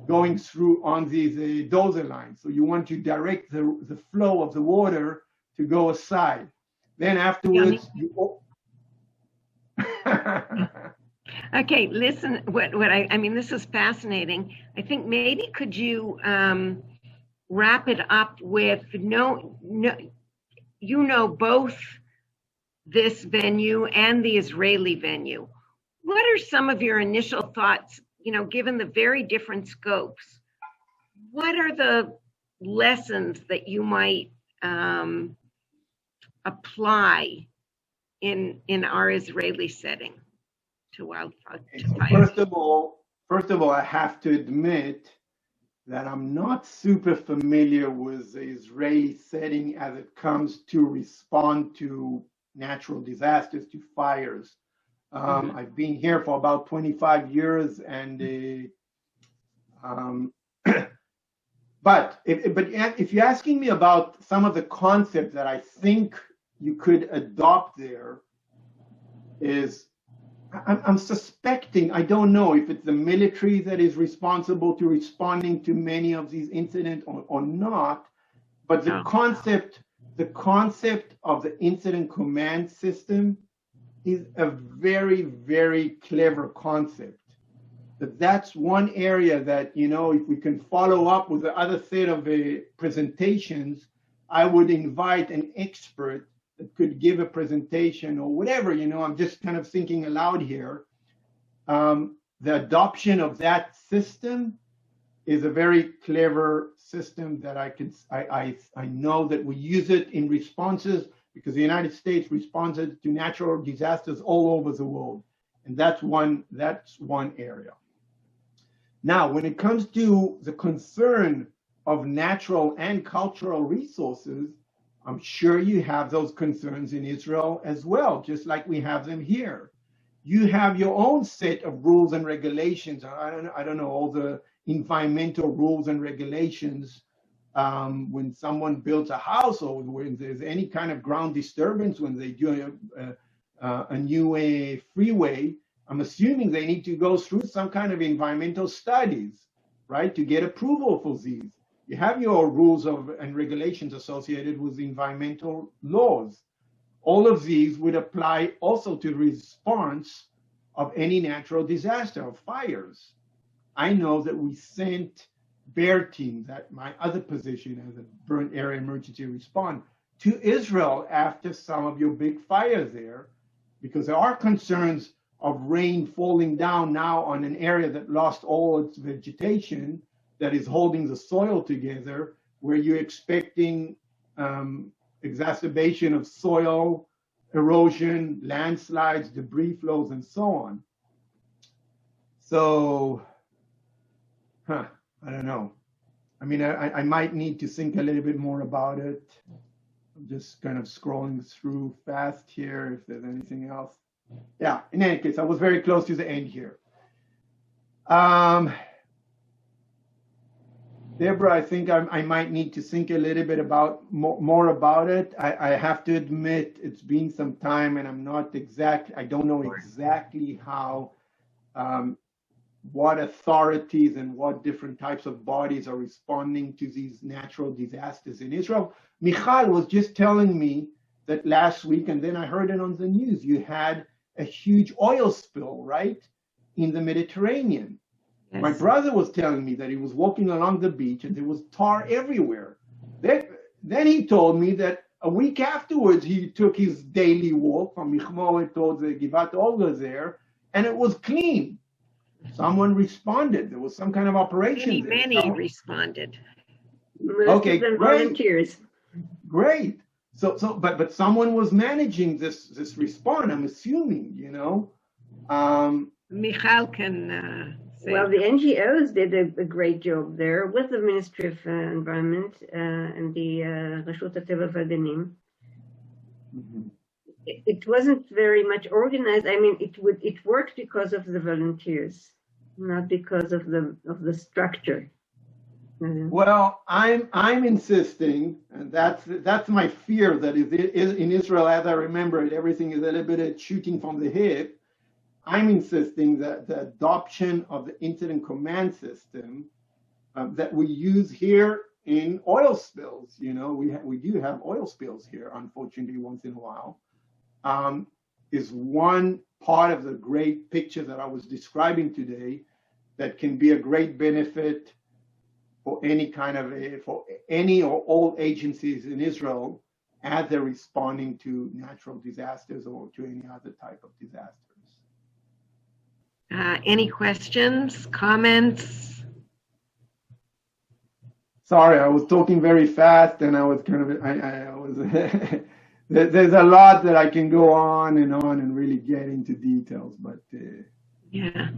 going through on these dozer lines. So you want to direct the flow of the water to go aside. Then afterwards,
Okay, listen, I mean, this is fascinating. I think maybe could you wrap it up with, you know both this venue and the Israeli venue. What are some of your initial thoughts, you know, given the very different scopes? What are the lessons that you might apply in our Israeli setting to wildfire?
First of all, I have to admit that I'm not super familiar with the Israeli setting as it comes to respond to natural disasters, to fires. I've been here for about 25 years, and but if you're asking me about some of the concepts that I think you could adopt there, I'm suspecting, I don't know if it's the military that is responsible to responding to many of these incidents or not, but the concept of the incident command system is a very, very clever concept. That's one area that, if we can follow up with the other set of presentations, I would invite an expert that could give a presentation or whatever, I'm just kind of thinking aloud here. The adoption of that system is a very clever system that I know that we use it in responses, because the United States responded to natural disasters all over the world. And that's one area. Now, when it comes to the concern of natural and cultural resources, I'm sure you have those concerns in Israel as well, just like we have them here. You have your own set of rules and regulations. I don't know, all the environmental rules and regulations when someone builds a house, or when there's any kind of ground disturbance, when they do a new freeway. I'm assuming they need to go through some kind of environmental studies, right, to get approval for these. You have your rules and regulations associated with environmental laws. All of these would apply also to the response of any natural disaster, of fires. I know that we sent BAER teams, at my other position as a burnt area emergency response, to Israel after some of your big fires there, because there are concerns of rain falling down now on an area that lost all its vegetation, that is holding the soil together, where you're expecting exacerbation of soil erosion, landslides, debris flows, and so on. So, I don't know. I mean, I might need to think a little bit more about it. I'm just kind of scrolling through fast here if there's anything else. Yeah, in any case, I was very close to the end here. Deborah, I think I might need to think a little bit more about it. I have to admit it's been some time, and I don't know exactly how, what authorities and what different types of bodies are responding to these natural disasters in Israel. Michal was just telling me that last week, and then I heard it on the news, you had a huge oil spill, right, in the Mediterranean. Yes. My brother was telling me that he was walking along the beach and there was tar everywhere. Then he told me that a week afterwards, he took his daily walk from Michmoret towards the Givat Olga there, and it was clean. Someone responded. There was some kind of operation.
Many responded.
Okay, great.
Volunteers.
Great. But someone was managing this response, I'm assuming,
Michal can say.
Well, the NGOs did a great job there with the Ministry of Environment and the Rashut HaTeva V'Ganim. It wasn't very much organized. I mean, it worked because of the volunteers, not because of the structure.
Well, I'm insisting, and that's my fear, that is in Israel, as I remember it, everything is a little bit of shooting from the hip. I'm insisting that the adoption of the incident command system that we use here in oil spills, we do have oil spills here, unfortunately, once in a while, is one part of the great picture that I was describing today that can be a great benefit for any or all agencies in Israel as they're responding to natural disasters or to any other type of disasters.
Any questions, comments?
Sorry, I was talking very fast and I was kind of, I was there's a lot that I can go on and really get into details, but
yeah,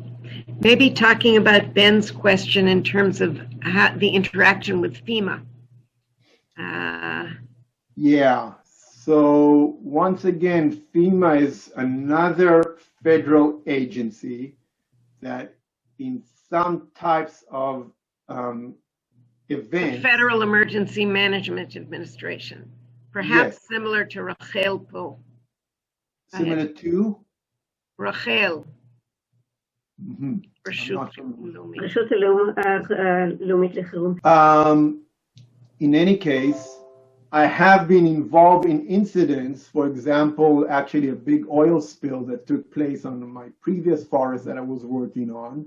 maybe talking about Ben's question in terms of the interaction with FEMA.
Yeah. So once again, FEMA is another federal agency that in some types of events.
Federal Emergency Management Administration, perhaps
Yes.
similar to Rachel Po.
Similar to?
Rachel.
Mm-hmm.
רשות הלאומית לחירום.
In any case, I have been involved in incidents, for example, actually a big oil spill that took place on my previous forest that I was working on.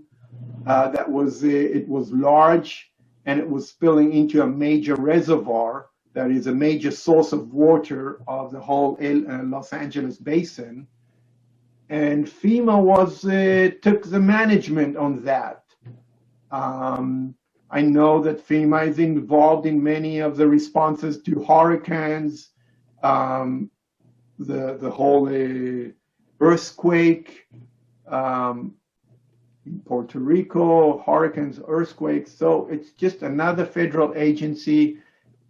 It was large and it was spilling into a major reservoir that is a major source of water of the whole Los Angeles basin. And FEMA took the management on that. I know that FEMA is involved in many of the responses to hurricanes, the whole earthquake in Puerto Rico, hurricanes, earthquakes. So it's just another federal agency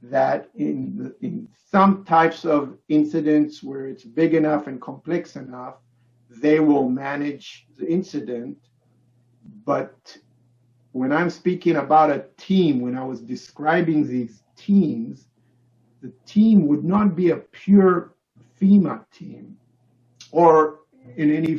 that in some types of incidents where it's big enough and complex enough, they will manage the incident. But when I'm speaking about a team, when I was describing these teams, the team would not be a pure FEMA team. Or in any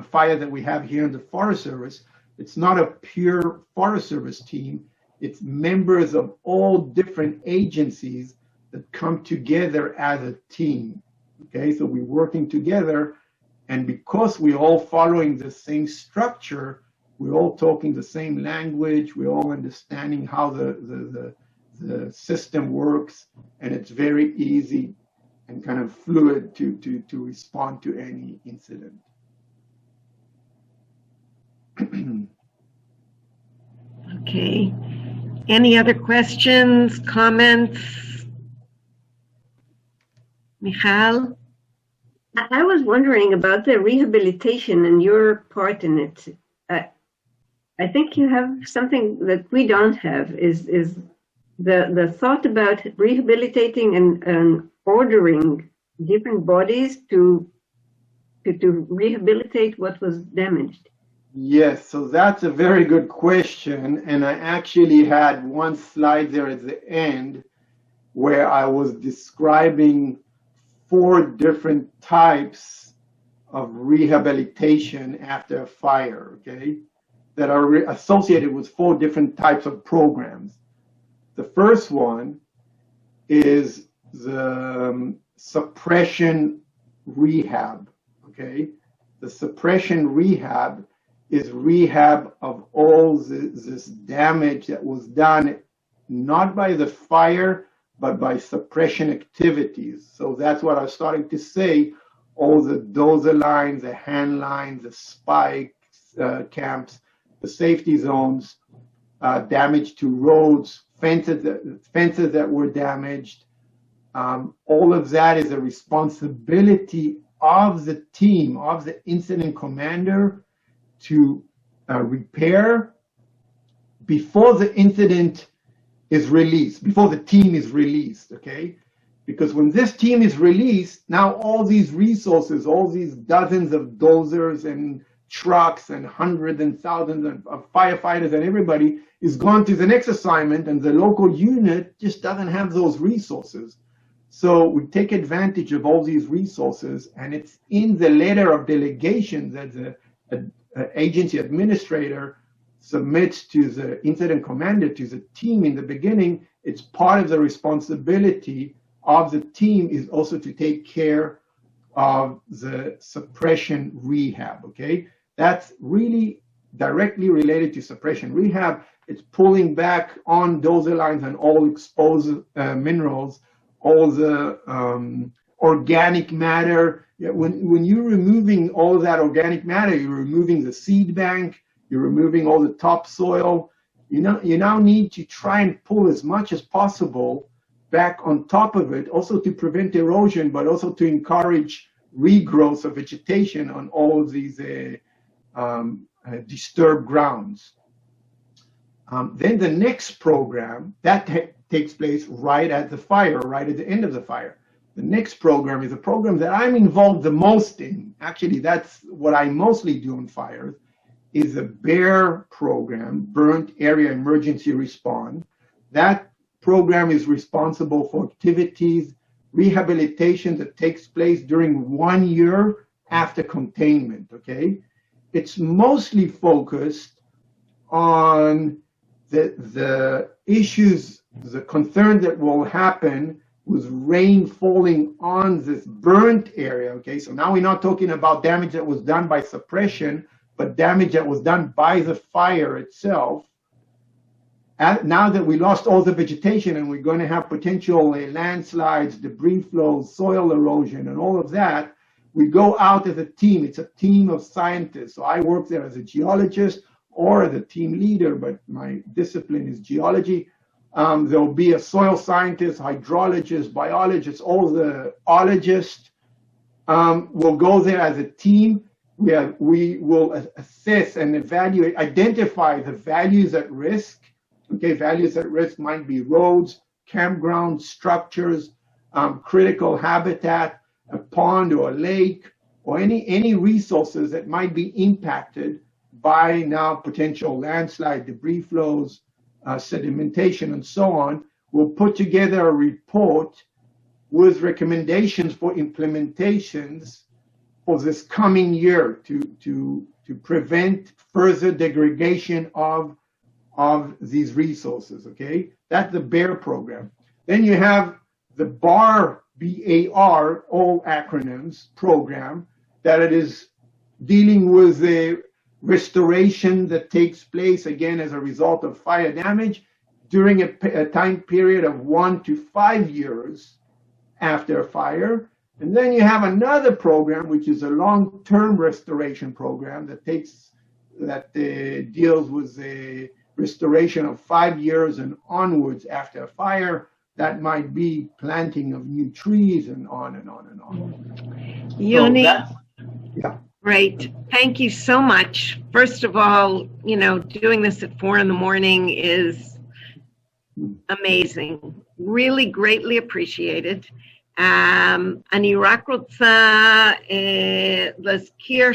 fire that we have here in the Forest Service, it's not a pure Forest Service team. It's members of all different agencies that come together as a team. Okay, so we're working together, and because we're all following the same structure, we're all talking the same language, we're all understanding how the system works, and it's very easy and kind of fluid to respond to any incident.
Okay. Any other questions, comments? Michal?
I was wondering about the rehabilitation and your part in it. I think you have something that we don't have, is the thought about rehabilitating and ordering different bodies to rehabilitate what was damaged.
Yes, so that's a very good question. And I actually had one slide there at the end where I was describing 4 different types of rehabilitation after a fire, okay, that are associated with 4 different types of programs. The first one is the suppression rehab, okay? The suppression rehab is rehab of all this damage that was done not by the fire, but by suppression activities. So that's what I was starting to say, all the dozer lines, the hand lines, the spikes, camps, the safety zones, damage to roads, fences that were damaged. All of that is a responsibility of the team, of the incident commander, to repair before the incident is released, before the team is released, okay? Because when this team is released, now all these resources, all these dozens of dozers and trucks and hundreds and thousands of firefighters and everybody is gone to the next assignment, and the local unit just doesn't have those resources. So we take advantage of all these resources, and it's in the letter of delegation that the agency administrator submits to the incident commander, to the team in the beginning. It's part of the responsibility of the team is also to take care of the suppression rehab, okay? That's really directly related to suppression rehab. It's pulling back on dozer lines and all exposed minerals, all the organic matter. Yeah, when you're removing all of that organic matter, you're removing the seed bank, you're removing all the topsoil. You now need to try and pull as much as possible back on top of it, also to prevent erosion, but also to encourage regrowth of vegetation on all of these disturbed grounds. Then the next program, that takes place right at the fire, right at the end of the fire. The next program is a program that I'm involved the most in. Actually, that's what I mostly do on fires, is a BAER program, Burnt Area Emergency Response. That program is responsible for activities, rehabilitation that takes place during 1 year after containment, okay? It's mostly focused on the issues, the concern that will happen with rain falling on this burnt area, okay? So now we're not talking about damage that was done by suppression, but damage that was done by the fire itself. Now that we lost all the vegetation and we're going to have potential landslides, debris flows, soil erosion, and all of that, we go out as a team. It's a team of scientists. So I work there as a geologist or as a team leader, but my discipline is geology. There'll be a soil scientist, hydrologist, biologist, all the ologists will go there as a team. We will assess and evaluate, identify the values at risk. Okay, values at risk might be roads, campgrounds, structures, critical habitat, a pond or a lake, or any resources that might be impacted by now potential landslide, debris flows, sedimentation, and so on. We'll put together a report with recommendations for implementations for this coming year to prevent further degradation of these resources, okay? That's the BAER program. Then you have the BAER, B-A-R, all acronyms, program, that it is dealing with the restoration that takes place, again, as a result of fire damage during a time period of 1 to 5 years after a fire. And then you have another program, which is a long-term restoration program that deals with the restoration of 5 years and onwards after a fire. That might be planting of new trees and on and on and on.
Yonni,
yeah.
Great. Thank you so much. First of all, doing this at 4 a.m. is amazing. Really greatly appreciated. אני רק רוצה להזכיר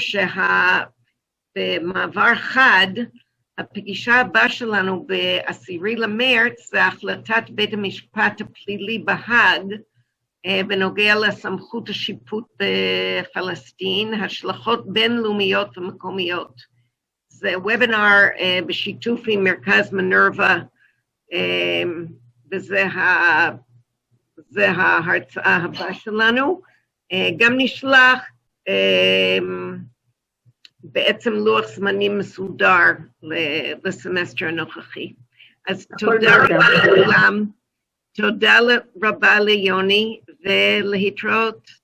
שבמעבר חד, הפגישה הבאה שלנו ב10 למרץ זה החלטת בית המשפט הפלילי בהאג בנוגע לסמכות השיפוט בפלסטין, השלכות בינלאומיות ומקומיות. זה וובינר בשיתוף עם מרכז מנרווה, וזה ההרצאה הבאה שלנו. גם נשלח בעצם לוח זמנים מסודר לסמסטר הנוכחי. אז תודה רבה לכולם, תודה רבה ליוני ולהתראות.